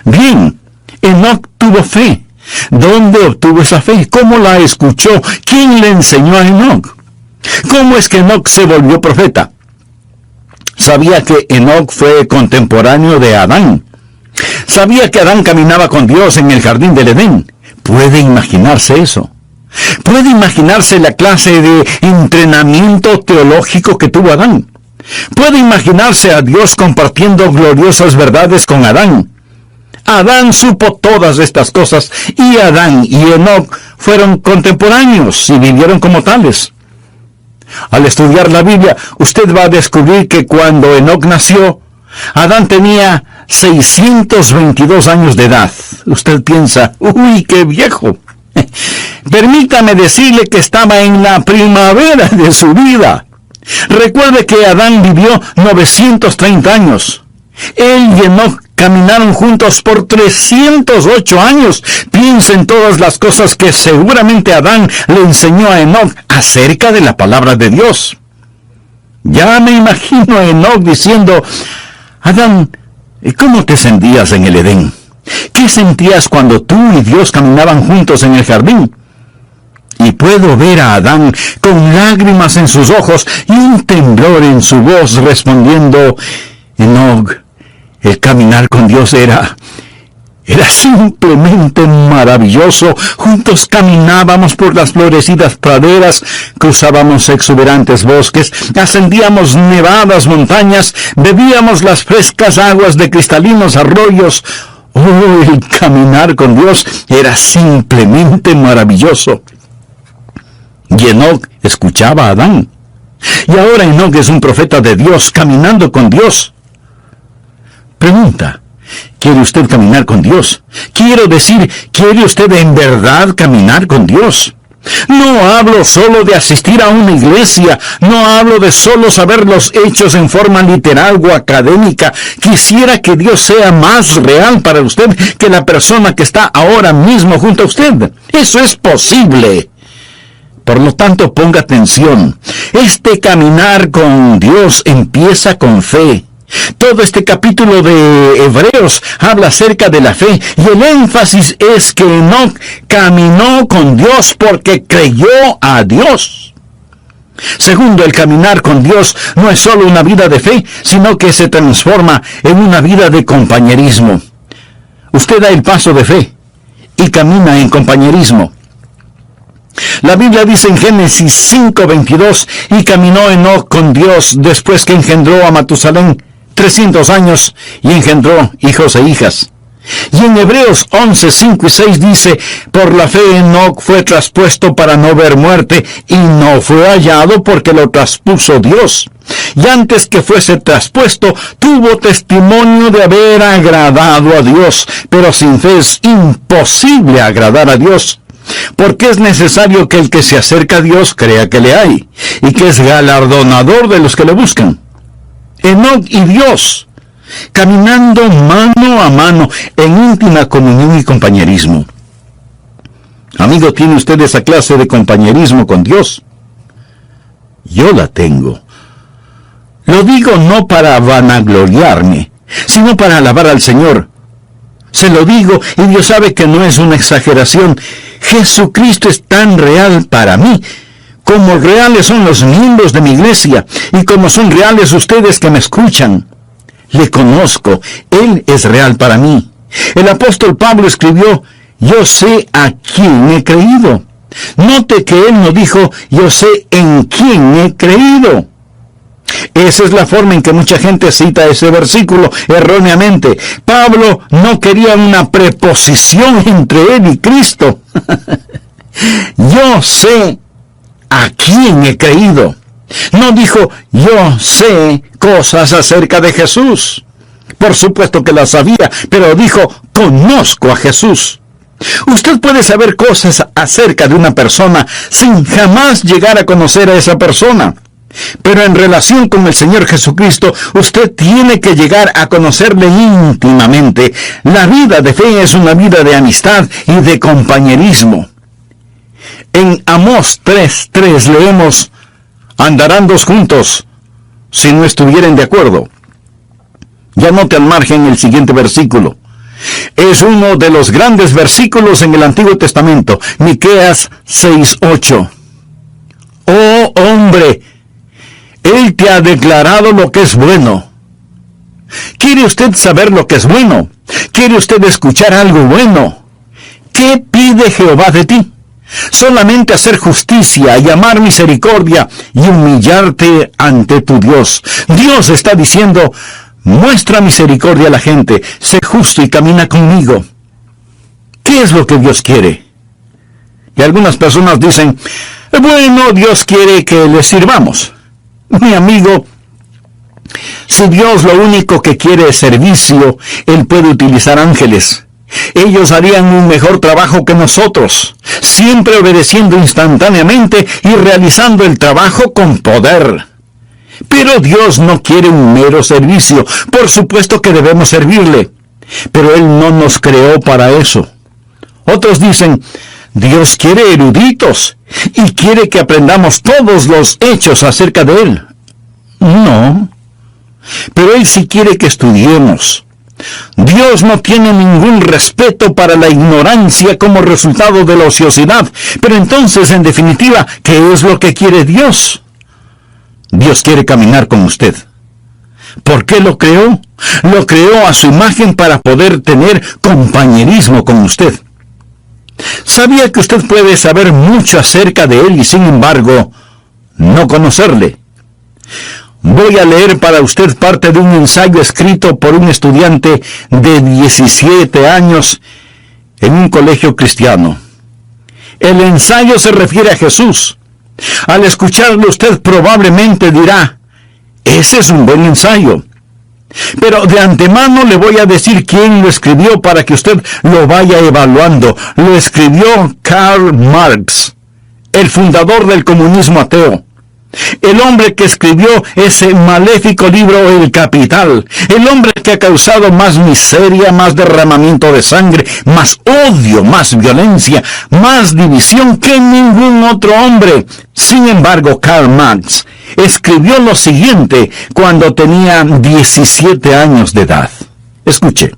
Bien, Enoc tuvo fe. ¿Dónde obtuvo esa fe? ¿Cómo la escuchó? ¿Quién le enseñó a Enoc? ¿Cómo es que Enoc se volvió profeta? Sabía que Enoc fue contemporáneo de Adán. Sabía que Adán caminaba con Dios en el jardín del Edén. ¿Puede imaginarse eso? ¿Puede imaginarse la clase de entrenamiento teológico que tuvo Adán? ¿Puede imaginarse a Dios compartiendo gloriosas verdades con Adán? Adán supo todas estas cosas, y Adán y Enoc fueron contemporáneos y vivieron como tales. Al estudiar la Biblia, usted va a descubrir que cuando Enoc nació, Adán tenía 622 años de edad. Usted piensa, ¡uy, qué viejo! Permítame decirle que estaba en la primavera de su vida. Recuerde que Adán vivió 930 años. Él y Enoc caminaron juntos por 308 años. Piensa en todas las cosas que seguramente Adán le enseñó a Enoc acerca de la palabra de Dios. Ya me imagino a Enoc diciendo, Adán, ¿cómo te sentías en el Edén? ¿Qué sentías cuando tú y Dios caminaban juntos en el jardín? Y puedo ver a Adán con lágrimas en sus ojos y un temblor en su voz respondiendo, Enoc, el caminar con Dios era simplemente maravilloso. Juntos caminábamos por las florecidas praderas, cruzábamos exuberantes bosques, ascendíamos nevadas montañas, bebíamos las frescas aguas de cristalinos arroyos. Oh, el caminar con Dios era simplemente maravilloso. Y Enoc escuchaba a Adán. Y ahora Enoc es un profeta de Dios caminando con Dios. Pregunta, ¿quiere usted caminar con Dios? Quiero decir, ¿quiere usted en verdad caminar con Dios? No hablo solo de asistir a una iglesia, no hablo de solo saber los hechos en forma literal o académica. Quisiera que Dios sea más real para usted que la persona que está ahora mismo junto a usted. Eso es posible. Por lo tanto, ponga atención. Este caminar con Dios empieza con fe. Todo este capítulo de Hebreos habla acerca de la fe, y el énfasis es que Enoc caminó con Dios porque creyó a Dios. Segundo, el caminar con Dios no es solo una vida de fe, sino que se transforma en una vida de compañerismo. Usted da el paso de fe y camina en compañerismo. La Biblia dice en Génesis 5:22, y caminó Enoc con Dios después que engendró a Matusalén 300 años y engendró hijos e hijas. Y en Hebreos 11:5 y 6 dice, por la fe Enoc fue traspuesto para no ver muerte, y no fue hallado porque lo traspuso Dios. Y antes que fuese traspuesto, tuvo testimonio de haber agradado a Dios. Pero sin fe es imposible agradar a Dios, porque es necesario que el que se acerca a Dios crea que le hay, y que es galardonador de los que le buscan. Enoc y Dios, caminando mano a mano en íntima comunión y compañerismo. Amigo, ¿tiene usted esa clase de compañerismo con Dios? Yo la tengo. Lo digo no para vanagloriarme, sino para alabar al Señor. Se lo digo, y Dios sabe que no es una exageración. Jesucristo es tan real para mí, como reales son los miembros de mi iglesia, y como son reales ustedes que me escuchan. Le conozco, Él es real para mí. El apóstol Pablo escribió, yo sé a quién he creído. Note que él no dijo, yo sé en quién he creído. Esa es la forma en que mucha gente cita ese versículo erróneamente. Pablo no quería una preposición entre él y Cristo. Yo sé a quién he creído. No dijo, yo sé cosas acerca de Jesús. Por supuesto que las sabía, pero dijo, conozco a Jesús. Usted puede saber cosas acerca de una persona sin jamás llegar a conocer a esa persona. Pero en relación con el Señor Jesucristo, usted tiene que llegar a conocerle íntimamente. La vida de fe es una vida de amistad y de compañerismo. En Amós 3:3 leemos, andarán dos juntos si no estuvieren de acuerdo. Ya note al margen el siguiente versículo. Es uno de los grandes versículos en el Antiguo Testamento, Miqueas 6:8. Oh hombre, Él te ha declarado lo que es bueno. ¿Quiere usted saber lo que es bueno? ¿Quiere usted escuchar algo bueno? ¿Qué pide Jehová de ti? Solamente hacer justicia y amar misericordia y humillarte ante tu Dios. Dios está diciendo, muestra misericordia a la gente, sé justo y camina conmigo. ¿Qué es lo que Dios quiere? Y algunas personas dicen, bueno, Dios quiere que le sirvamos. Mi amigo, Si Dios lo único que quiere es servicio, Él puede utilizar ángeles. Ellos harían un mejor trabajo que nosotros, siempre obedeciendo instantáneamente y realizando el trabajo con poder. Pero Dios no quiere un mero servicio. Por supuesto que debemos servirle, pero Él no nos creó para eso. Otros dicen, Dios quiere eruditos y quiere que aprendamos todos los hechos acerca de Él. No, pero Él sí quiere que estudiemos. Dios no tiene ningún respeto para la ignorancia como resultado de la ociosidad. Pero entonces, en definitiva, ¿qué es lo que quiere Dios? Dios quiere caminar con usted. ¿Por qué lo creó? Lo creó a su imagen para poder tener compañerismo con usted. ¿Sabía que usted puede saber mucho acerca de Él y sin embargo no conocerle? Voy a leer para usted parte de un ensayo escrito por un estudiante de 17 años en un colegio cristiano. El ensayo se refiere a Jesús. Al escucharlo usted probablemente dirá, ese es un buen ensayo. Pero de antemano le voy a decir quién lo escribió para que usted lo vaya evaluando. Lo escribió Karl Marx, el fundador del comunismo ateo. El hombre que escribió ese maléfico libro El Capital, el hombre que ha causado más miseria, más derramamiento de sangre, más odio, más violencia, más división que ningún otro hombre. Sin embargo, Karl Marx escribió lo siguiente cuando tenía 17 años de edad. Escuche.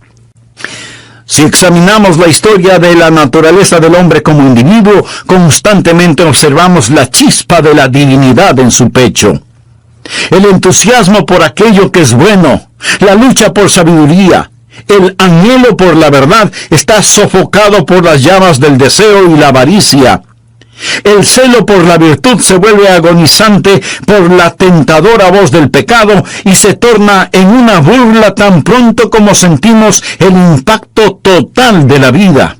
Si examinamos la historia de la naturaleza del hombre como individuo, constantemente observamos la chispa de la divinidad en su pecho. El entusiasmo por aquello que es bueno, la lucha por sabiduría, el anhelo por la verdad está sofocado por las llamas del deseo y la avaricia. El celo por la virtud se vuelve agonizante por la tentadora voz del pecado y se torna en una burla tan pronto como sentimos el impacto total de la vida.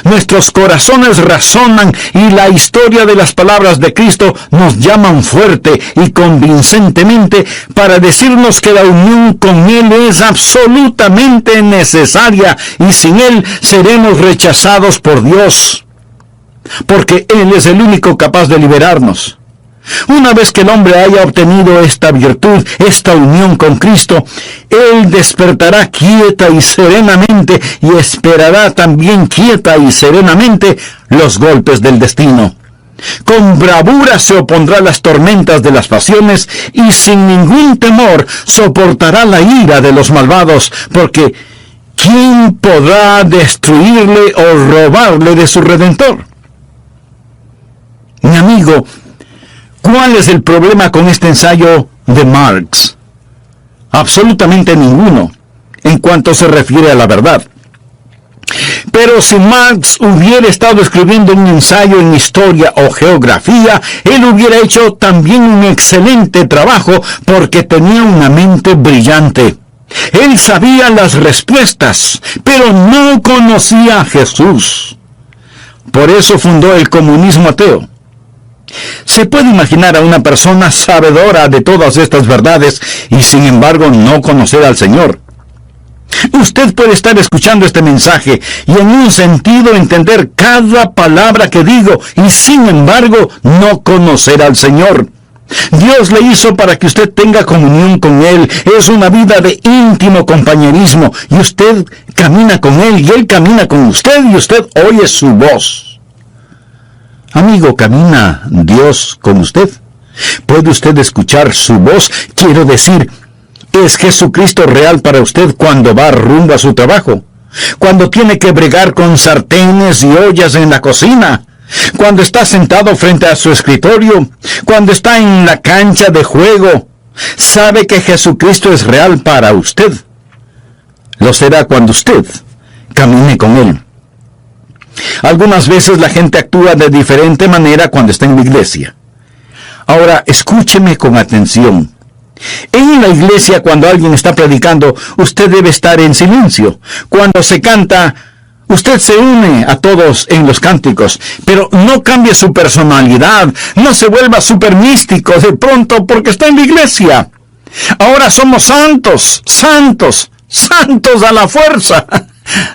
Nuestros corazones razonan y la historia de las palabras de Cristo nos llaman fuerte y convincentemente para decirnos que la unión con Él es absolutamente necesaria y sin Él seremos rechazados por Dios. Porque Él es el único capaz de liberarnos. Una vez que el hombre haya obtenido esta virtud, esta unión con Cristo, Él despertará quieta y serenamente y esperará también quieta y serenamente los golpes del destino. Con bravura se opondrá a las tormentas de las pasiones y sin ningún temor soportará la ira de los malvados, porque ¿quién podrá destruirle o robarle de su Redentor? Mi amigo, ¿cuál es el problema con este ensayo de Marx? Absolutamente ninguno, en cuanto se refiere a la verdad. Pero si Marx hubiera estado escribiendo un ensayo en historia o geografía, él hubiera hecho también un excelente trabajo porque tenía una mente brillante. Él sabía las respuestas, pero no conocía a Jesús. Por eso fundó el comunismo ateo. Se puede imaginar a una persona sabedora de todas estas verdades y sin embargo no conocer al Señor. Usted puede estar escuchando este mensaje y en un sentido entender cada palabra que digo y sin embargo no conocer al Señor. Dios le hizo para que usted tenga comunión con Él. Es una vida de íntimo compañerismo y usted camina con Él y Él camina con usted y usted oye su voz. Amigo, ¿camina Dios con usted? ¿Puede usted escuchar su voz? Quiero decir, ¿es Jesucristo real para usted cuando va rumbo a su trabajo? Cuando tiene que bregar con sartenes y ollas en la cocina. Cuando está sentado frente a su escritorio. Cuando está en la cancha de juego. ¿Sabe que Jesucristo es real para usted? Lo será cuando usted camine con Él. Algunas veces la gente actúa de diferente manera cuando está en la iglesia. Ahora, escúcheme con atención. En la iglesia, cuando alguien está predicando, usted debe estar en silencio. Cuando se canta, usted se une a todos en los cánticos, pero no cambie su personalidad, no se vuelva súper místico de pronto porque está en la iglesia. Ahora somos santos, santos, santos a la fuerza.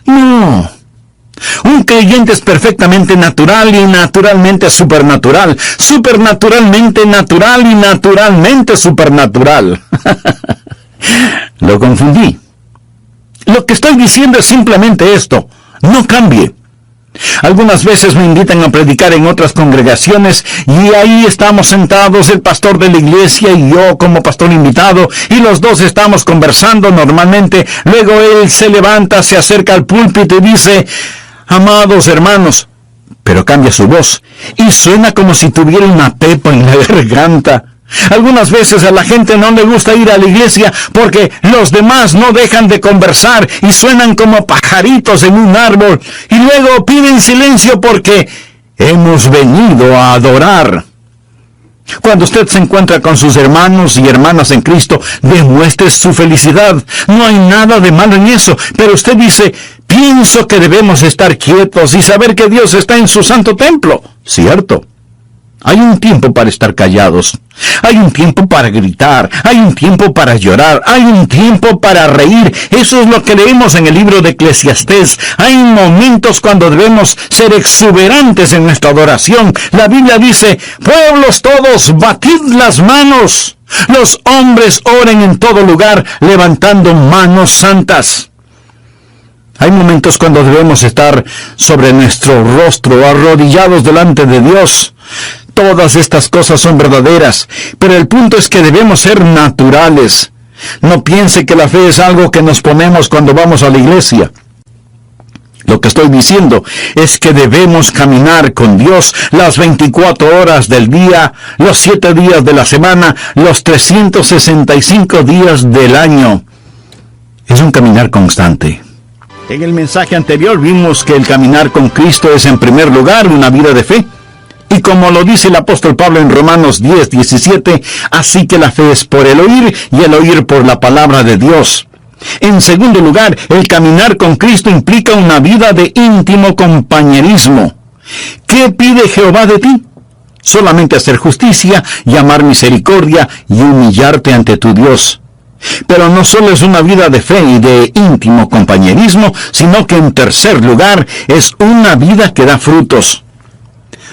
No. Un creyente es perfectamente natural y naturalmente supernatural. Supernaturalmente natural y naturalmente supernatural. Lo confundí. Lo que estoy diciendo es simplemente esto. No cambie. Algunas veces me invitan a predicar en otras congregaciones y ahí estamos sentados, el pastor de la iglesia y yo como pastor invitado, y los dos estamos conversando normalmente. Luego él se levanta, se acerca al púlpito y dice: amados hermanos, pero cambia su voz y suena como si tuviera una pepa en la garganta. Algunas veces a la gente no le gusta ir a la iglesia porque los demás no dejan de conversar y suenan como pajaritos en un árbol, y luego piden silencio porque hemos venido a adorar. Cuando usted se encuentra con sus hermanos y hermanas en Cristo, demuestre su felicidad. No hay nada de malo en eso, pero usted dice: pienso que debemos estar quietos y saber que Dios está en su santo templo. ¿Cierto? Hay un tiempo para estar callados, hay un tiempo para gritar, hay un tiempo para llorar, hay un tiempo para reír. Eso es lo que leemos en el libro de Eclesiastés. Hay momentos cuando debemos ser exuberantes en nuestra adoración. La Biblia dice: pueblos todos, batid las manos. Los hombres oren en todo lugar, levantando manos santas. Hay momentos cuando debemos estar sobre nuestro rostro, arrodillados delante de Dios. Todas estas cosas son verdaderas, pero el punto es que debemos ser naturales. No piense que la fe es algo que nos ponemos cuando vamos a la iglesia. Lo que estoy diciendo es que debemos caminar con Dios las 24 horas del día, los 7 días de la semana, los 365 días del año. Es un caminar constante. En el mensaje anterior vimos que el caminar con Cristo es en primer lugar una vida de fe. Y como lo dice el apóstol Pablo en Romanos 10:17, así que la fe es por el oír y el oír por la palabra de Dios. En segundo lugar, el caminar con Cristo implica una vida de íntimo compañerismo. ¿Qué pide Jehová de ti? Solamente hacer justicia, llamar misericordia y humillarte ante tu Dios. Pero no solo es una vida de fe y de íntimo compañerismo, sino que en tercer lugar es una vida que da frutos.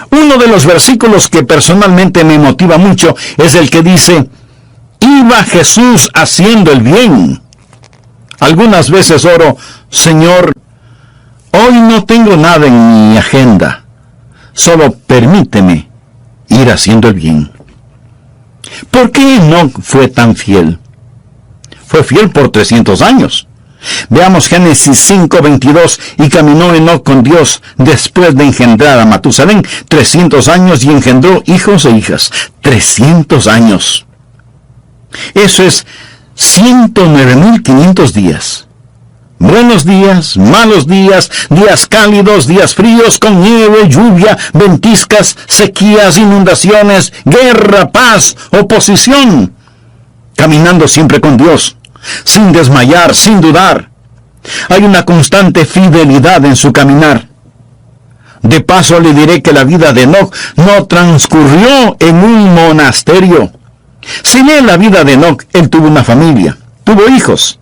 Uno de los versículos que personalmente me motiva mucho es el que dice: iba Jesús haciendo el bien. Algunas veces oro: Señor, hoy no tengo nada en mi agenda, solo permíteme ir haciendo el bien. ¿Por qué Enoc fue tan fiel? Fue fiel por 300 años. Veamos Génesis 5:22. Y caminó Enoc con Dios después de engendrar a Matusalén 300 años y engendró hijos e hijas. 300 años. Eso es 109.500 días. Buenos días, malos días, días cálidos, días fríos, con nieve, lluvia, ventiscas, sequías, inundaciones, guerra, paz, oposición. Caminando siempre con Dios, sin desmayar, sin dudar. Hay una constante fidelidad en su caminar. De paso le diré que la vida de Enoc no transcurrió en un monasterio. Si lee la vida de Enoc, él tuvo una familia, tuvo hijos.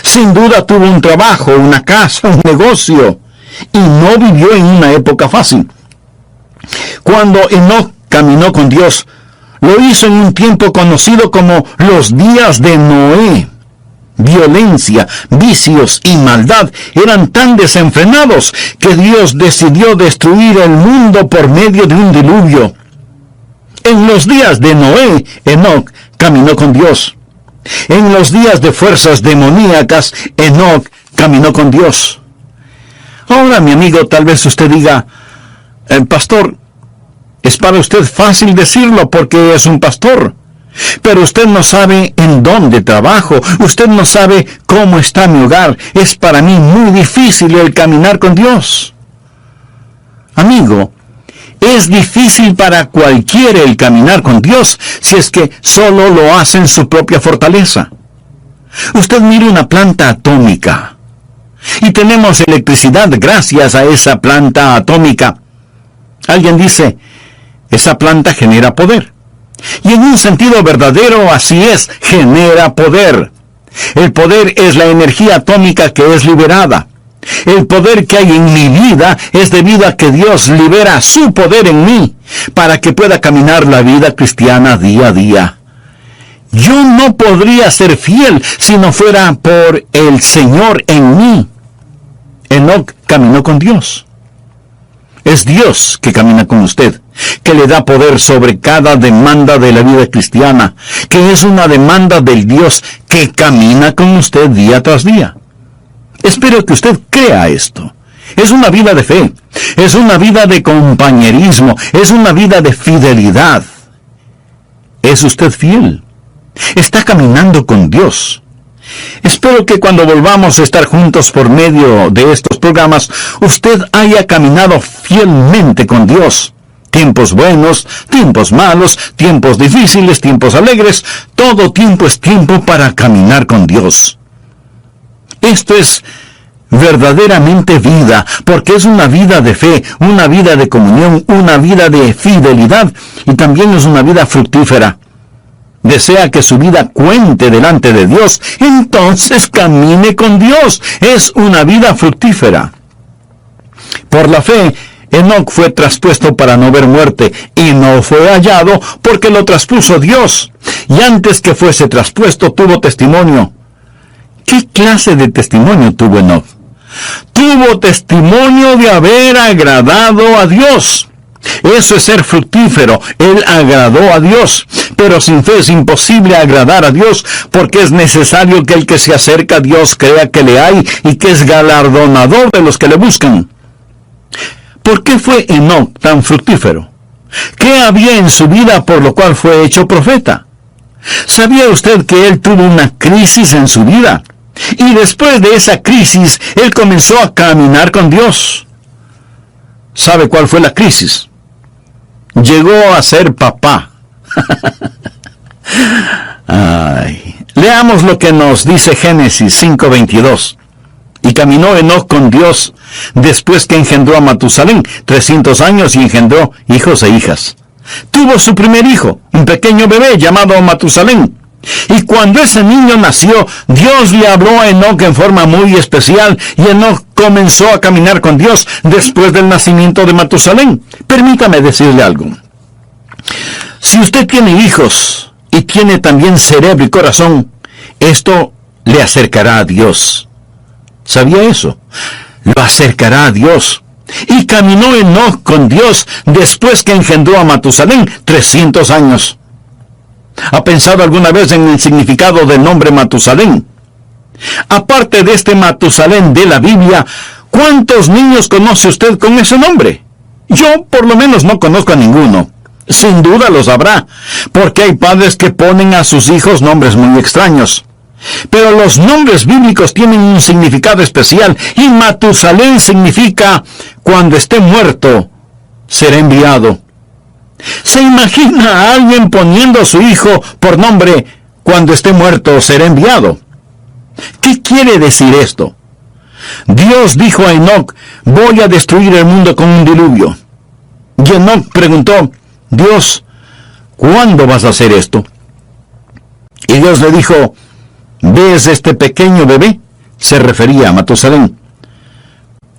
Sin duda tuvo un trabajo, una casa, un negocio, y no vivió en una época fácil. Cuando Enoc caminó con Dios, lo hizo en un tiempo conocido como los días de Noé. Violencia, vicios y maldad eran tan desenfrenados que Dios decidió destruir el mundo por medio de un diluvio. En los días de Noé, Enoc caminó con Dios. En los días de fuerzas demoníacas, Enoc caminó con Dios. Ahora, mi amigo, tal vez usted diga: pastor, es para usted fácil decirlo porque es un pastor. Pero usted no sabe en dónde trabajo, usted no sabe cómo está mi hogar. Es para mí muy difícil el caminar con Dios. Amigo, es difícil para cualquiera el caminar con Dios si es que solo lo hace en su propia fortaleza. Usted mire una planta atómica. Y tenemos electricidad gracias a esa planta atómica. Alguien dice: esa planta genera poder. Y en un sentido verdadero, así es, genera poder. El poder es la energía atómica que es liberada. El poder que hay en mi vida es debido a que Dios libera su poder en mí para que pueda caminar la vida cristiana día a día. Yo no podría ser fiel si no fuera por el Señor en mí. Enoc caminó con Dios. Es Dios que camina con usted, que le da poder sobre cada demanda de la vida cristiana, que es una demanda del Dios que camina con usted día tras día. Espero que usted crea esto. Es una vida de fe, es una vida de compañerismo, es una vida de fidelidad. ¿Es usted fiel? Está caminando con Dios. Espero que cuando volvamos a estar juntos por medio de estos programas, usted haya caminado fielmente con Dios. Tiempos buenos, tiempos malos, tiempos difíciles, tiempos alegres, todo tiempo es tiempo para caminar con Dios. Esto es verdaderamente vida, porque es una vida de fe, una vida de comunión, una vida de fidelidad, y también es una vida fructífera. Desea que su vida cuente delante de Dios, entonces camine con Dios. Es una vida fructífera. Por la fe, Enoc fue traspuesto para no ver muerte, y no fue hallado porque lo traspuso Dios. Y antes que fuese traspuesto, tuvo testimonio. ¿Qué clase de testimonio tuvo Enoc? Tuvo testimonio de haber agradado a Dios. Eso es ser fructífero. Él agradó a Dios. Pero sin fe es imposible agradar a Dios, porque es necesario que el que se acerca a Dios crea que le hay y que es galardonador de los que le buscan. ¿Por qué fue Enoc tan fructífero? ¿Qué había en su vida por lo cual fue hecho profeta? ¿Sabía usted que él tuvo una crisis en su vida? Y después de esa crisis, él comenzó a caminar con Dios. ¿Sabe cuál fue la crisis? Llegó a ser papá. Leamos lo que nos dice Génesis 5:22. Y caminó Enoc con Dios después que engendró a Matusalén 300 años y engendró hijos e hijas. Tuvo su primer hijo, un pequeño bebé llamado Matusalén. Y cuando ese niño nació, Dios le habló a Enoc en forma muy especial, y Enoc comenzó a caminar con Dios después del nacimiento de Matusalén. Permítame decirle algo. Si usted tiene hijos y tiene también cerebro y corazón, esto le acercará a Dios. ¿Sabía eso? Lo acercará a Dios. Y caminó Enoc con Dios después que engendró a Matusalén 300 años. ¿Ha pensado alguna vez en el significado del nombre Matusalén? Aparte de este Matusalén de la Biblia, ¿cuántos niños conoce usted con ese nombre? Yo por lo menos no conozco a ninguno. Sin duda los habrá, porque hay padres que ponen a sus hijos nombres muy extraños. Pero los nombres bíblicos tienen un significado especial, y Matusalén significa cuando esté muerto, será enviado. ¿Se imagina a alguien poniendo a su hijo por nombre cuando esté muerto, será enviado? ¿Qué quiere decir esto? Dios dijo a Enoc, voy a destruir el mundo con un diluvio. Y Enoc preguntó, Dios, ¿cuándo vas a hacer esto? Y Dios le dijo, ¿ves este pequeño bebé? Se refería a Matusalén.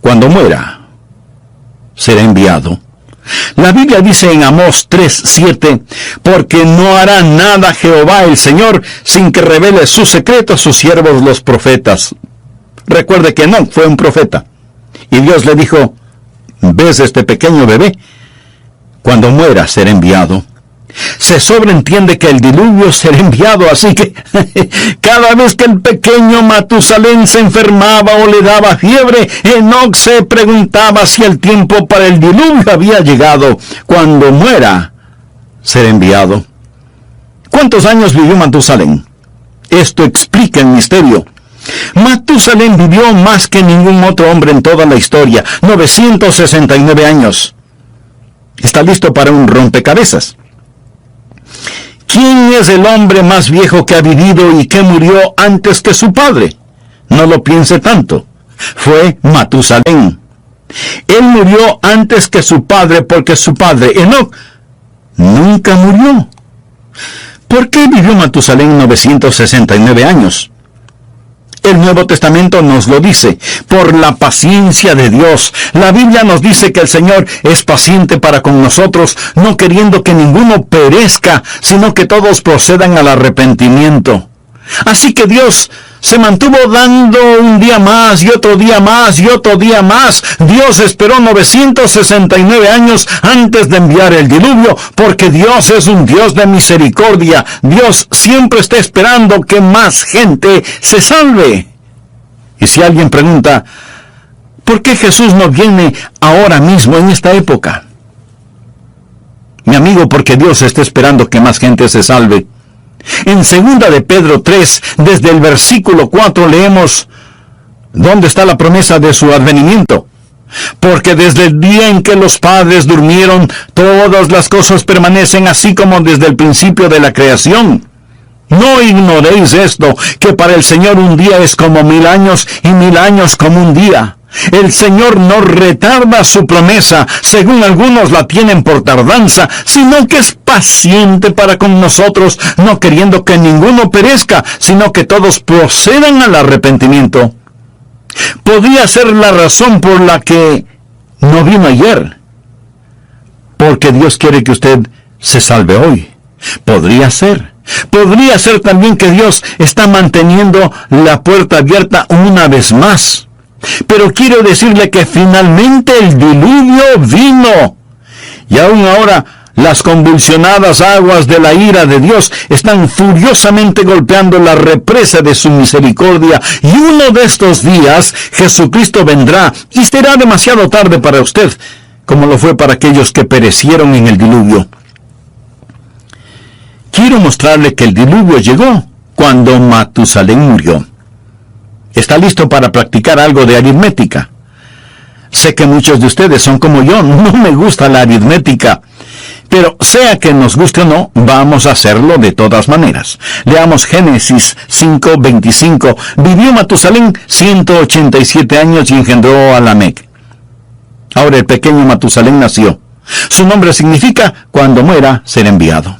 Cuando muera, será enviado. La Biblia dice en Amós 3:7, porque no hará nada Jehová el Señor sin que revele su secreto a sus siervos los profetas. Recuerde que Enoc fue un profeta. Y Dios le dijo, ¿ves este pequeño bebé? Cuando muera será enviado. Se sobreentiende que el diluvio será enviado, así que cada vez que el pequeño Matusalén se enfermaba o le daba fiebre, Enoc se preguntaba si el tiempo para el diluvio había llegado. Cuando muera, será enviado. ¿Cuántos años vivió Matusalén? Esto explica el misterio. Matusalén vivió más que ningún otro hombre en toda la historia, 969 años. ¿Está listo para un rompecabezas? ¿Quién es el hombre más viejo que ha vivido y que murió antes que su padre? No lo piense tanto. Fue Matusalén. Él murió antes que su padre porque su padre, Enoc, nunca murió. ¿por qué vivió Matusalén 969 años? El Nuevo Testamento nos lo dice, por la paciencia de Dios. La Biblia nos dice que el Señor es paciente para con nosotros, no queriendo que ninguno perezca, sino que todos procedan al arrepentimiento. Así que Dios se mantuvo dando un día más y otro día más y otro día más. Dios esperó 969 años antes de enviar el diluvio, porque Dios es un Dios de misericordia. Dios siempre está esperando que más gente se salve. Y si alguien pregunta, ¿por qué Jesús no viene ahora mismo en esta época? Mi amigo, porque Dios está esperando que más gente se salve. En 2 de Pedro 3, desde el versículo 4 leemos, ¿dónde está la promesa de su advenimiento? Porque desde el día en que los padres durmieron, todas las cosas permanecen así como desde el principio de la creación. No ignoréis esto, que para el Señor un día es como 1000 años y 1000 años como un día. El Señor no retarda su promesa, según algunos la tienen por tardanza, sino que es paciente para con nosotros, no queriendo que ninguno perezca, sino que todos procedan al arrepentimiento. Podría ser la razón por la que no vino ayer, porque Dios quiere que usted se salve hoy. Podría ser también que Dios está manteniendo la puerta abierta una vez más. Pero quiero decirle que finalmente el diluvio vino. Y aún ahora las convulsionadas aguas de la ira de Dios están furiosamente golpeando la represa de su misericordia. Y uno de estos días Jesucristo vendrá y será demasiado tarde para usted, como lo fue para aquellos que perecieron en el diluvio. Quiero mostrarle que el diluvio llegó cuando Matusalén murió. ¿Está listo para practicar algo de aritmética? Sé que muchos de ustedes son como yo, no me gusta la aritmética. Pero sea que nos guste o no, vamos a hacerlo de todas maneras. Leamos Génesis 5:25. Vivió Matusalén 187 años y engendró a Lamec. Ahora el pequeño Matusalén nació. Su nombre significa cuando muera ser enviado.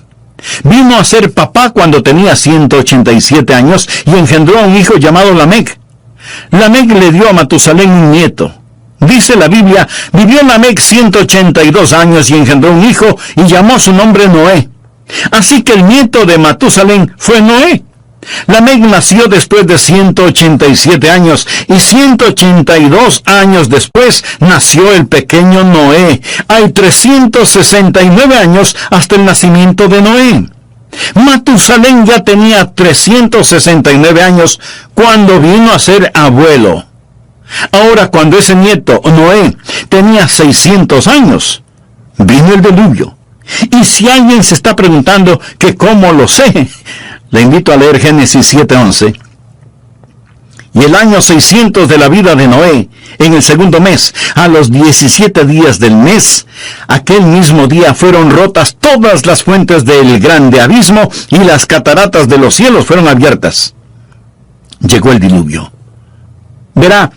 Vino a ser papá cuando tenía 187 años y engendró a un hijo llamado Lamec. Lamec le dio a Matusalén un nieto. Dice la Biblia, vivió Lamec 182 años y engendró un hijo y llamó su nombre Noé. Así que el nieto de Matusalén fue Noé. Lamec nació después de 187 años y 182 años después nació el pequeño Noé. Hay 369 años hasta el nacimiento de Noé. Matusalén ya tenía 369 años cuando vino a ser abuelo. Ahora, cuando ese nieto, Noé, tenía 600 años, vino el diluvio. Y si alguien se está preguntando que cómo lo sé, le invito a leer Génesis 7:11. Y el año 600 de la vida de Noé, en el segundo mes, a los 17 días del mes, aquel mismo día fueron rotas todas las fuentes del grande abismo y las cataratas de los cielos fueron abiertas. Llegó el diluvio. Verá,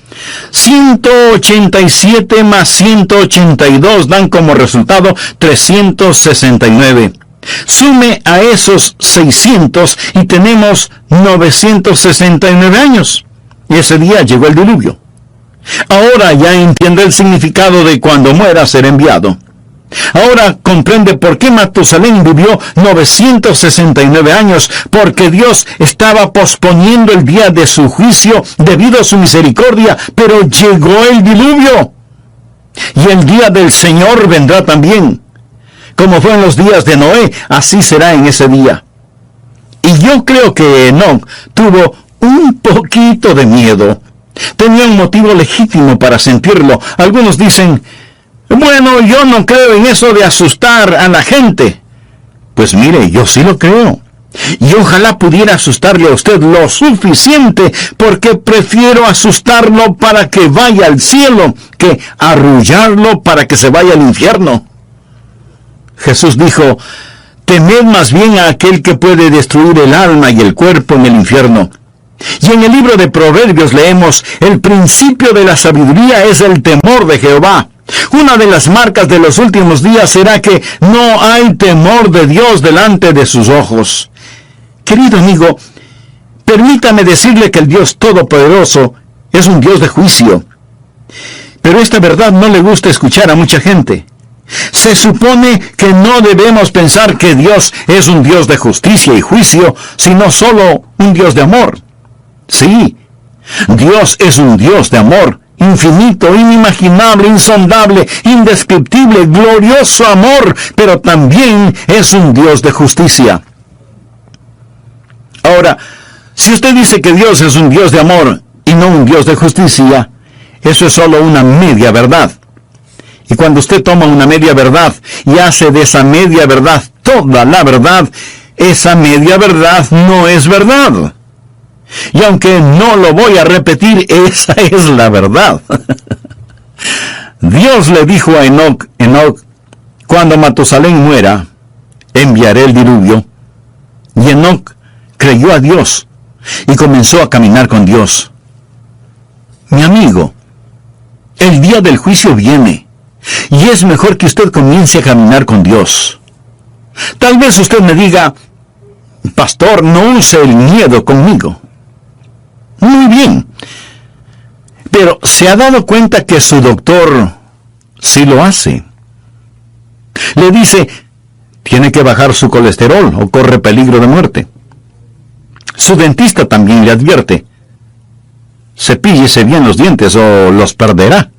187 más 182 dan como resultado 369. Sume a esos 600 y tenemos 969 años. Y ese día llegó el diluvio. Ahora ya entiende el significado de cuando muera ser enviado. Ahora comprende por qué Matusalén vivió 969 años, porque Dios estaba posponiendo el día de su juicio debido a su misericordia, pero llegó el diluvio. Y el día del Señor vendrá también. Como fue en los días de Noé, así será en ese día. Y yo creo que Enoc tuvo un poquito de miedo. Tenía un motivo legítimo para sentirlo. Algunos dicen, bueno, yo no creo en eso de asustar a la gente. Pues mire, yo sí lo creo. Y ojalá pudiera asustarle a usted lo suficiente, porque prefiero asustarlo para que vaya al cielo que arrullarlo para que se vaya al infierno. Jesús dijo, temed más bien a aquel que puede destruir el alma y el cuerpo en el infierno. Y en el libro de Proverbios leemos, el principio de la sabiduría es el temor de Jehová. Una de las marcas de los últimos días será que no hay temor de Dios delante de sus ojos. Querido amigo, permítame decirle que el Dios Todopoderoso es un Dios de juicio. Pero esta verdad no le gusta escuchar a mucha gente. Se supone que no debemos pensar que Dios es un Dios de justicia y juicio, sino solo un Dios de amor. Sí, Dios es un Dios de amor, infinito, inimaginable, insondable, indescriptible, glorioso amor, pero también es un Dios de justicia. Ahora, si usted dice que Dios es un Dios de amor y no un Dios de justicia, eso es solo una media verdad. Y cuando usted toma una media verdad y hace de esa media verdad toda la verdad, esa media verdad no es verdad. Y aunque no lo voy a repetir, esa es la verdad. Dios le dijo a Enoc, cuando Matusalén muera, enviaré el diluvio. Y Enoc creyó a Dios y comenzó a caminar con Dios. Mi amigo, el día del juicio viene, y es mejor que usted comience a caminar con Dios. Tal vez usted me diga, pastor, no use el miedo conmigo. Muy bien, pero ¿se ha dado cuenta que su doctor sí lo hace? Le dice, tiene que bajar su colesterol o corre peligro de muerte. Su dentista también le advierte, cepíllese bien los dientes o los perderá.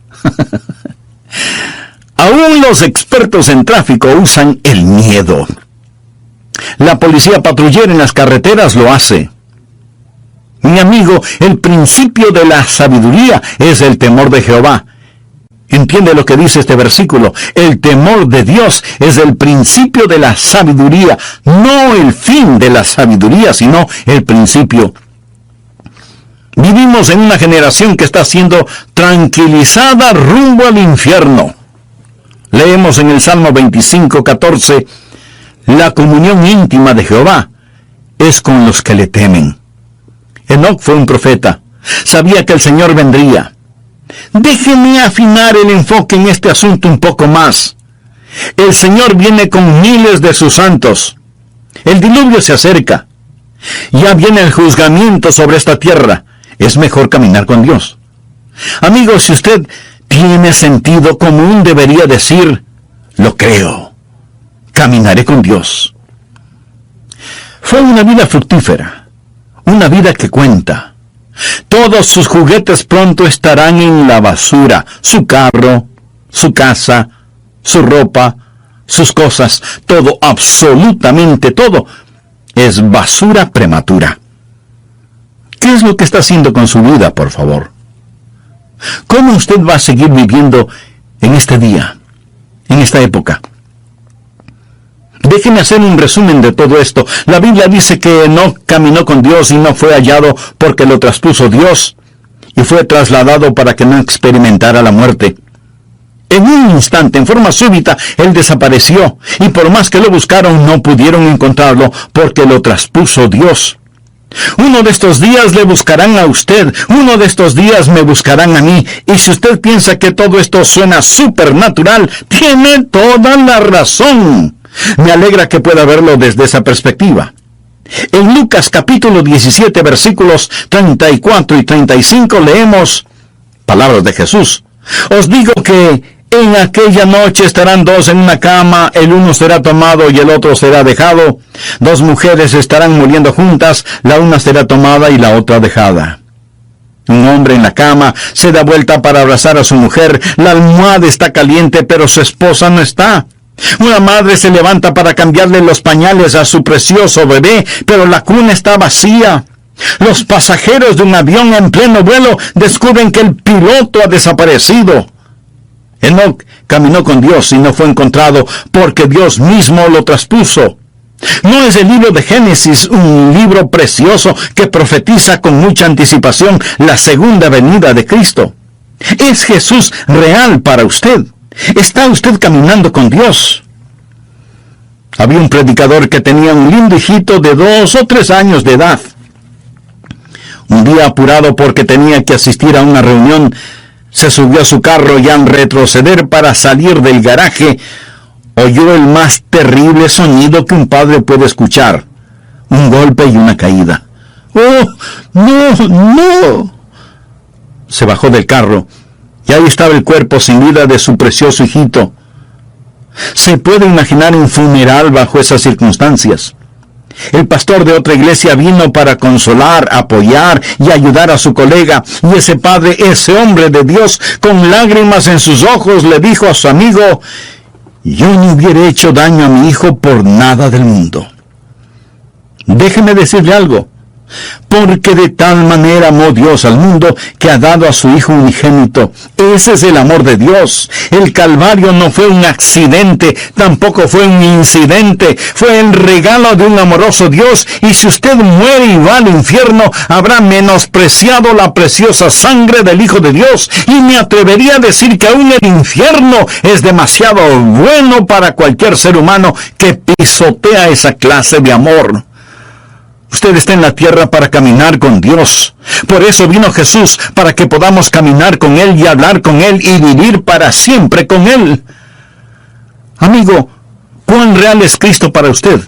Aún los expertos en tráfico usan el miedo. La policía patrullera en las carreteras lo hace. Mi amigo, el principio de la sabiduría es el temor de Jehová. ¿Entiende lo que dice este versículo? El temor de Dios es el principio de la sabiduría, no el fin de la sabiduría, sino el principio. Vivimos en una generación que está siendo tranquilizada rumbo al infierno. Leemos en el Salmo 25:14, la comunión íntima de Jehová es con los que le temen. Enoc fue un profeta. Sabía que el Señor vendría. Déjeme afinar el enfoque en este asunto un poco más. El Señor viene con miles de sus santos. El diluvio se acerca. Ya viene el juzgamiento sobre esta tierra. Es mejor caminar con Dios. Amigos, si usted tiene sentido común, debería decir, lo creo. Caminaré con Dios. Fue una vida fructífera. Una vida que cuenta. Todos sus juguetes pronto estarán en la basura. Su carro, su casa, su ropa, sus cosas, todo, absolutamente todo, es basura prematura. ¿Qué es lo que está haciendo con su vida, por favor? ¿Cómo usted va a seguir viviendo en este día, en esta época? Déjeme hacer un resumen de todo esto. La Biblia dice que Enoc caminó con Dios y no fue hallado porque lo traspuso Dios, y fue trasladado para que no experimentara la muerte. En un instante, en forma súbita, él desapareció, y por más que lo buscaron, no pudieron encontrarlo porque lo traspuso Dios. Uno de estos días le buscarán a usted, uno de estos días me buscarán a mí, y si usted piensa que todo esto suena supernatural, tiene toda la razón. Me alegra que pueda verlo desde esa perspectiva. En Lucas capítulo 17, versículos 34 y 35 leemos palabras de Jesús. Os digo que en aquella noche estarán dos en una cama, el uno será tomado y el otro será dejado. Dos mujeres estarán muriendo juntas, la una será tomada y la otra dejada. Un hombre en la cama se da vuelta para abrazar a su mujer, la almohada está caliente pero su esposa no está. Una madre se levanta para cambiarle los pañales a su precioso bebé, pero la cuna está vacía. Los pasajeros de un avión en pleno vuelo descubren que el piloto ha desaparecido. Enoc caminó con Dios y no fue encontrado porque Dios mismo lo traspuso. ¿No es el libro de Génesis un libro precioso que profetiza con mucha anticipación la segunda venida de Cristo? ¿Es Jesús real para usted? ¿Está usted caminando con Dios? Había un predicador que tenía un lindo hijito de 2 o 3 años de edad. Un día, apurado porque tenía que asistir a una reunión, se subió a su carro y al retroceder para salir del garaje, oyó el más terrible sonido que un padre puede escuchar: un golpe y una caída. ¡Oh, no, no! Se bajó del carro y ahí estaba el cuerpo sin vida de su precioso hijito. Se puede imaginar un funeral bajo esas circunstancias. El pastor de otra iglesia vino para consolar, apoyar y ayudar a su colega, y ese padre, ese hombre de Dios, con lágrimas en sus ojos, le dijo a su amigo: yo no hubiera hecho daño a mi hijo por nada del mundo. Déjeme decirle algo: porque de tal manera amó Dios al mundo que ha dado a su Hijo unigénito. Ese es el amor de Dios. El Calvario no fue un accidente, tampoco fue un incidente. Fue el regalo de un amoroso Dios, y si usted muere y va al infierno, habrá menospreciado la preciosa sangre del Hijo de Dios. Y me atrevería a decir que aún el infierno es demasiado bueno para cualquier ser humano que pisotea esa clase de amor. Usted está en la tierra para caminar con Dios. Por eso vino Jesús, para que podamos caminar con Él y hablar con Él y vivir para siempre con Él. Amigo, ¿cuán real es Cristo para usted?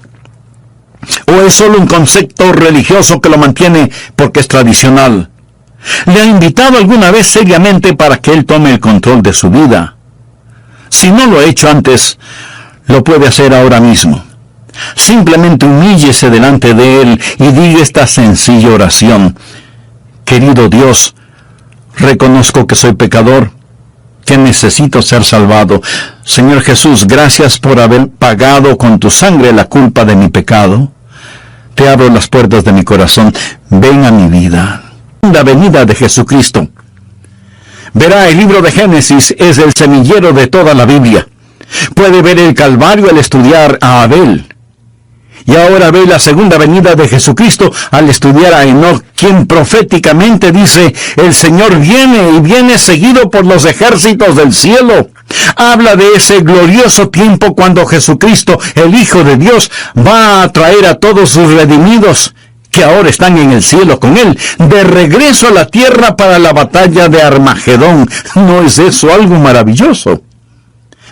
¿O es solo un concepto religioso que lo mantiene porque es tradicional? ¿Le ha invitado alguna vez seriamente para que Él tome el control de su vida? Si no lo ha hecho antes, lo puede hacer ahora mismo. Simplemente humíllese delante de Él y diga esta sencilla oración: querido Dios, reconozco que soy pecador, que necesito ser salvado. Señor Jesús, gracias por haber pagado con tu sangre la culpa de mi pecado. Te abro las puertas de mi corazón. Ven a mi vida. La venida de Jesucristo. Verá, el libro de Génesis es el semillero de toda la Biblia. Puede ver el Calvario al estudiar a Abel. Y ahora ve la segunda venida de Jesucristo al estudiar a Enoc, quien proféticamente dice: el Señor viene y viene seguido por los ejércitos del cielo. Habla de ese glorioso tiempo cuando Jesucristo, el Hijo de Dios, va a traer a todos sus redimidos, que ahora están en el cielo con Él, de regreso a la tierra para la batalla de Armagedón. ¿No es eso algo maravilloso?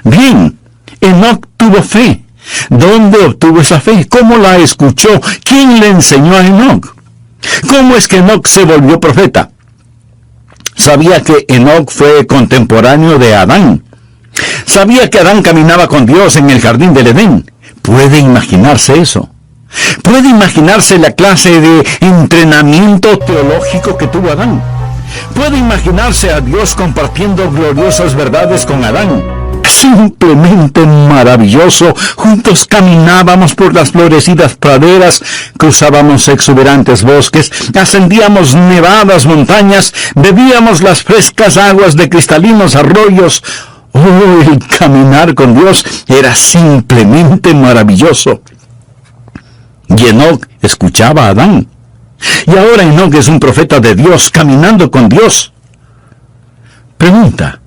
Bien, Enoc tuvo fe. ¿Dónde obtuvo esa fe? ¿Cómo la escuchó? ¿Quién le enseñó a Enoc? ¿Cómo es que Enoc se volvió profeta? Sabía que Enoc fue contemporáneo de Adán. Sabía que Adán caminaba con Dios en el jardín del Edén. ¿Puede imaginarse eso? ¿Puede imaginarse la clase de entrenamiento teológico que tuvo Adán? ¿Puede imaginarse a Dios compartiendo gloriosas verdades con Adán? Simplemente maravilloso. Juntos caminábamos por las florecidas praderas, cruzábamos exuberantes bosques, ascendíamos nevadas montañas, bebíamos las frescas aguas de cristalinos arroyos. Oh, el caminar con Dios era simplemente maravilloso. Y Enoc escuchaba a Adán. Y ahora Enoc es un profeta de Dios, caminando con Dios. Pregunta: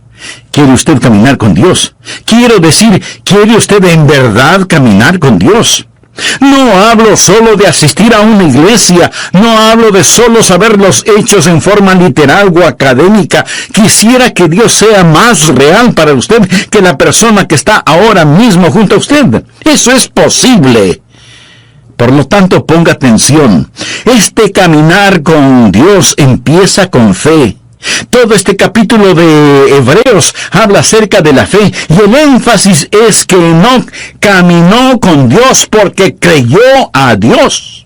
¿quiere usted caminar con Dios? Quiero decir, ¿quiere usted en verdad caminar con Dios? No hablo solo de asistir a una iglesia, no hablo de solo saber los hechos en forma literal o académica. Quisiera que Dios sea más real para usted que la persona que está ahora mismo junto a usted. Eso es posible. Por lo tanto, ponga atención. Este caminar con Dios empieza con fe. Todo este capítulo de Hebreos habla acerca de la fe, y el énfasis es que Enoc caminó con Dios porque creyó a Dios.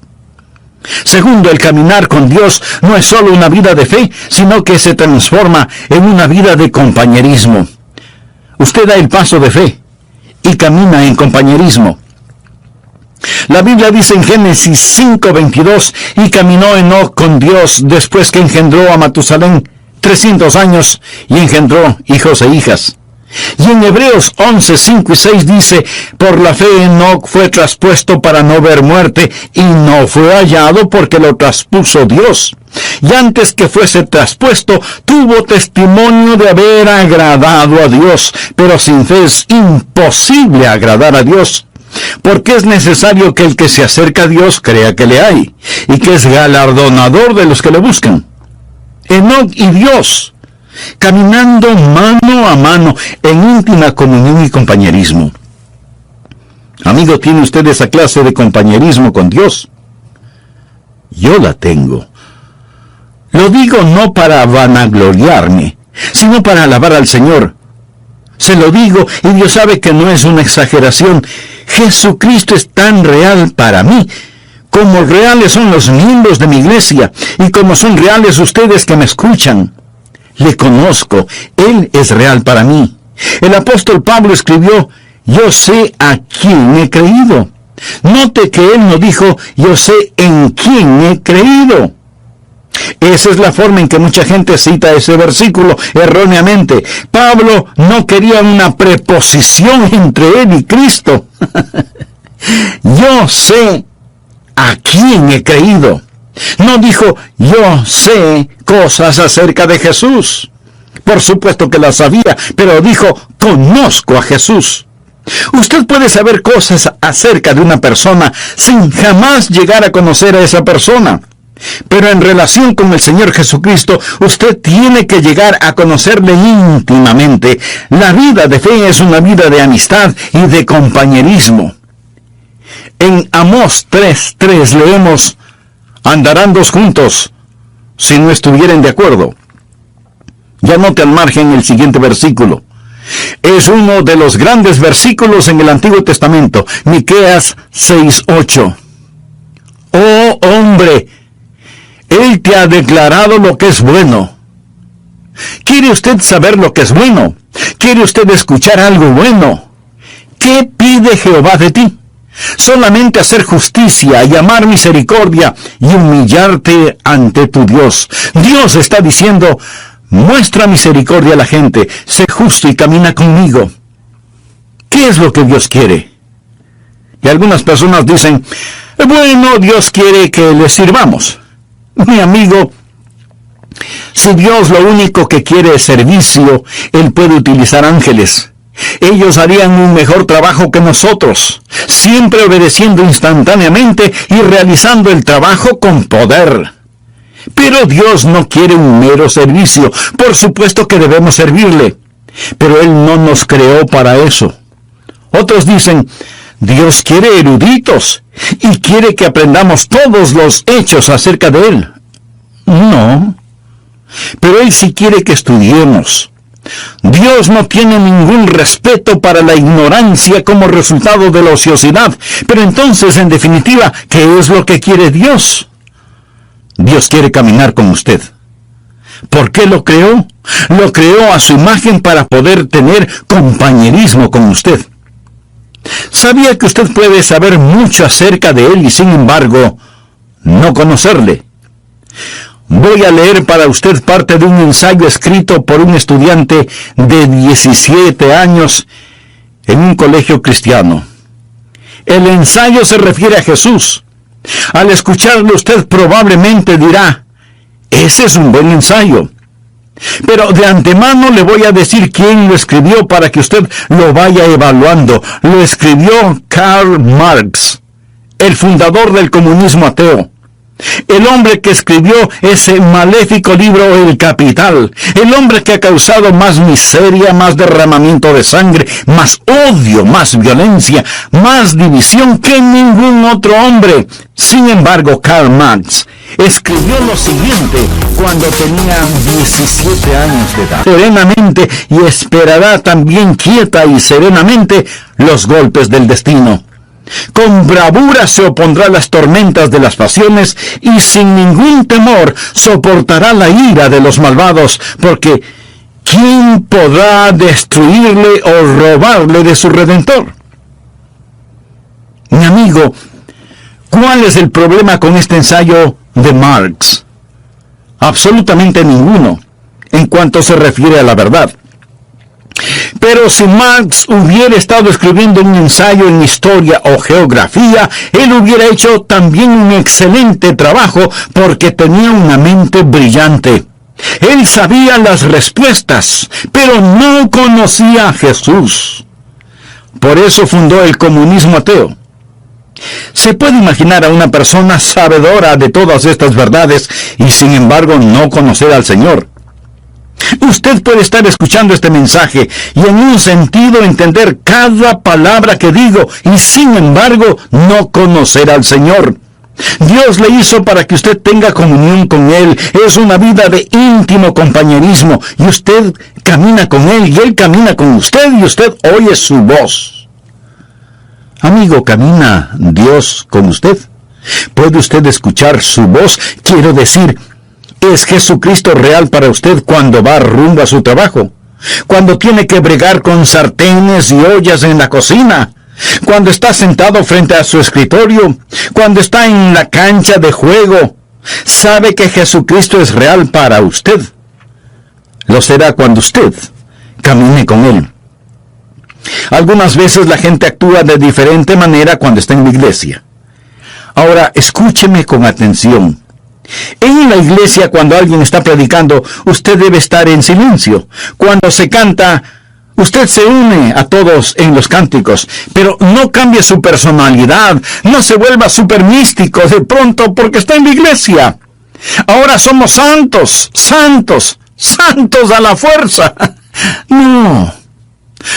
Segundo, el caminar con Dios no es solo una vida de fe, sino que se transforma en una vida de compañerismo. Usted da el paso de fe y camina en compañerismo. La Biblia dice en Génesis 5:22, y caminó Enoc con Dios después que engendró a Matusalén 300 años, y engendró hijos e hijas. Y en Hebreos 11:5 y 6 dice: por la fe Enoc fue traspuesto para no ver muerte, y no fue hallado porque lo traspuso Dios. Y antes que fuese traspuesto, tuvo testimonio de haber agradado a Dios. Pero sin fe es imposible agradar a Dios, porque es necesario que el que se acerca a Dios crea que le hay, y que es galardonador de los que le buscan. Enoc y Dios caminando mano a mano en íntima comunión y compañerismo. Amigo, ¿tiene usted esa clase de compañerismo con Dios? Yo la tengo. Lo digo no para vanagloriarme, sino para alabar al Señor. Se lo digo y Dios sabe que no es una exageración. Jesucristo es tan real para mí como reales son los miembros de mi iglesia y como son reales ustedes que me escuchan. Le conozco, Él es real para mí. El apóstol Pablo escribió, yo sé a quién he creído. Note que él no dijo, yo sé en quién he creído. Esa es la forma en que mucha gente cita ese versículo erróneamente. Pablo no quería una preposición entre él y Cristo. Yo sé a quién he creído. No dijo, yo sé cosas acerca de Jesús. Por supuesto que las sabía, pero dijo, conozco a Jesús. Usted puede saber cosas acerca de una persona sin jamás llegar a conocer a esa persona. Pero en relación con el Señor Jesucristo, usted tiene que llegar a conocerle íntimamente. La vida de fe es una vida de amistad y de compañerismo. En Amós 3:3 leemos, andarán dos juntos si no estuvieren de acuerdo. Ya note al margen el siguiente versículo. Es uno de los grandes versículos en el Antiguo Testamento, Miqueas 6:8. Oh hombre, Él te ha declarado lo que es bueno. ¿Quiere usted saber lo que es bueno? ¿Quiere usted escuchar algo bueno? ¿Qué pide Jehová de ti? Solamente hacer justicia y amar misericordia y humillarte ante tu Dios. Dios está diciendo, muestra misericordia a la gente, sé justo y camina conmigo. ¿Qué es lo que Dios quiere? Y algunas personas dicen, bueno, Dios quiere que le sirvamos. Mi amigo, si Dios lo único que quiere es servicio, Él puede utilizar ángeles. Ellos harían un mejor trabajo que nosotros, siempre obedeciendo instantáneamente y realizando el trabajo con poder. Pero Dios no quiere un mero servicio. Por supuesto que debemos servirle, pero Él no nos creó para eso. Otros dicen, Dios quiere eruditos y quiere que aprendamos todos los hechos acerca de Él. No, pero Él sí quiere que estudiemos. Dios no tiene ningún respeto para la ignorancia como resultado de la ociosidad. Pero entonces, en definitiva, ¿qué es lo que quiere Dios? Dios quiere caminar con usted. ¿Por qué lo creó? Lo creó a su imagen para poder tener compañerismo con usted. ¿Sabía que usted puede saber mucho acerca de Él y sin embargo no conocerle? Voy a leer para usted parte de un ensayo escrito por un estudiante de 17 años en un colegio cristiano. El ensayo se refiere a Jesús. Al escucharlo usted probablemente dirá, ese es un buen ensayo. Pero de antemano le voy a decir quién lo escribió para que usted lo vaya evaluando. Lo escribió Karl Marx, el fundador del comunismo ateo. El hombre que escribió ese maléfico libro El Capital. El hombre que ha causado más miseria, más derramamiento de sangre, más odio, más violencia, más división que ningún otro hombre. Sin embargo, Karl Marx escribió lo siguiente cuando tenía 17 años de edad. Serenamente y esperará también quieta y serenamente los golpes del destino. Con bravura se opondrá a las tormentas de las pasiones y sin ningún temor soportará la ira de los malvados, porque ¿quién podrá destruirle o robarle de su Redentor? Mi amigo, ¿cuál es el problema con este ensayo de Marx? Absolutamente ninguno, en cuanto se refiere a la verdad. Pero si Marx hubiera estado escribiendo un ensayo en historia o geografía, él hubiera hecho también un excelente trabajo porque tenía una mente brillante. Él sabía las respuestas, pero no conocía a Jesús. Por eso fundó el comunismo ateo. Se puede imaginar a una persona sabedora de todas estas verdades y sin embargo no conocer al Señor. Usted puede estar escuchando este mensaje y en un sentido entender cada palabra que digo y sin embargo no conocer al Señor. Dios le hizo para que usted tenga comunión con Él. Es una vida de íntimo compañerismo y usted camina con Él y Él camina con usted y usted oye su voz. Amigo, ¿camina Dios con usted? ¿Puede usted escuchar su voz? Quiero decir, ¿es Jesucristo real para usted cuando va rumbo a su trabajo? Cuando tiene que bregar con sartenes y ollas en la cocina, cuando está sentado frente a su escritorio, cuando está en la cancha de juego, ¿sabe que Jesucristo es real para usted? Lo será cuando usted camine con Él. Algunas veces la gente actúa de diferente manera cuando está en la iglesia. Ahora, escúcheme con atención. En la iglesia, cuando alguien está predicando, usted debe estar en silencio. Cuando se canta, usted se une a todos en los cánticos, pero no cambie su personalidad, no se vuelva súper místico de pronto porque está en la iglesia. Ahora somos santos, santos, santos a la fuerza. No.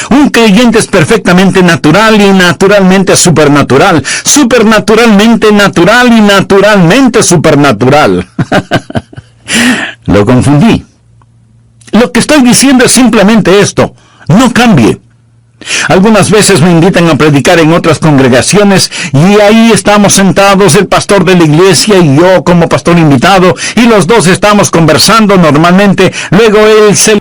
Un creyente es perfectamente natural y naturalmente supernatural, supernaturalmente natural y naturalmente supernatural. Lo confundí. Lo que estoy diciendo es simplemente esto: no cambie. Algunas veces me invitan a predicar en otras congregaciones y ahí estamos sentados, el pastor de la iglesia y yo como pastor invitado, y los dos estamos conversando normalmente. Luego él se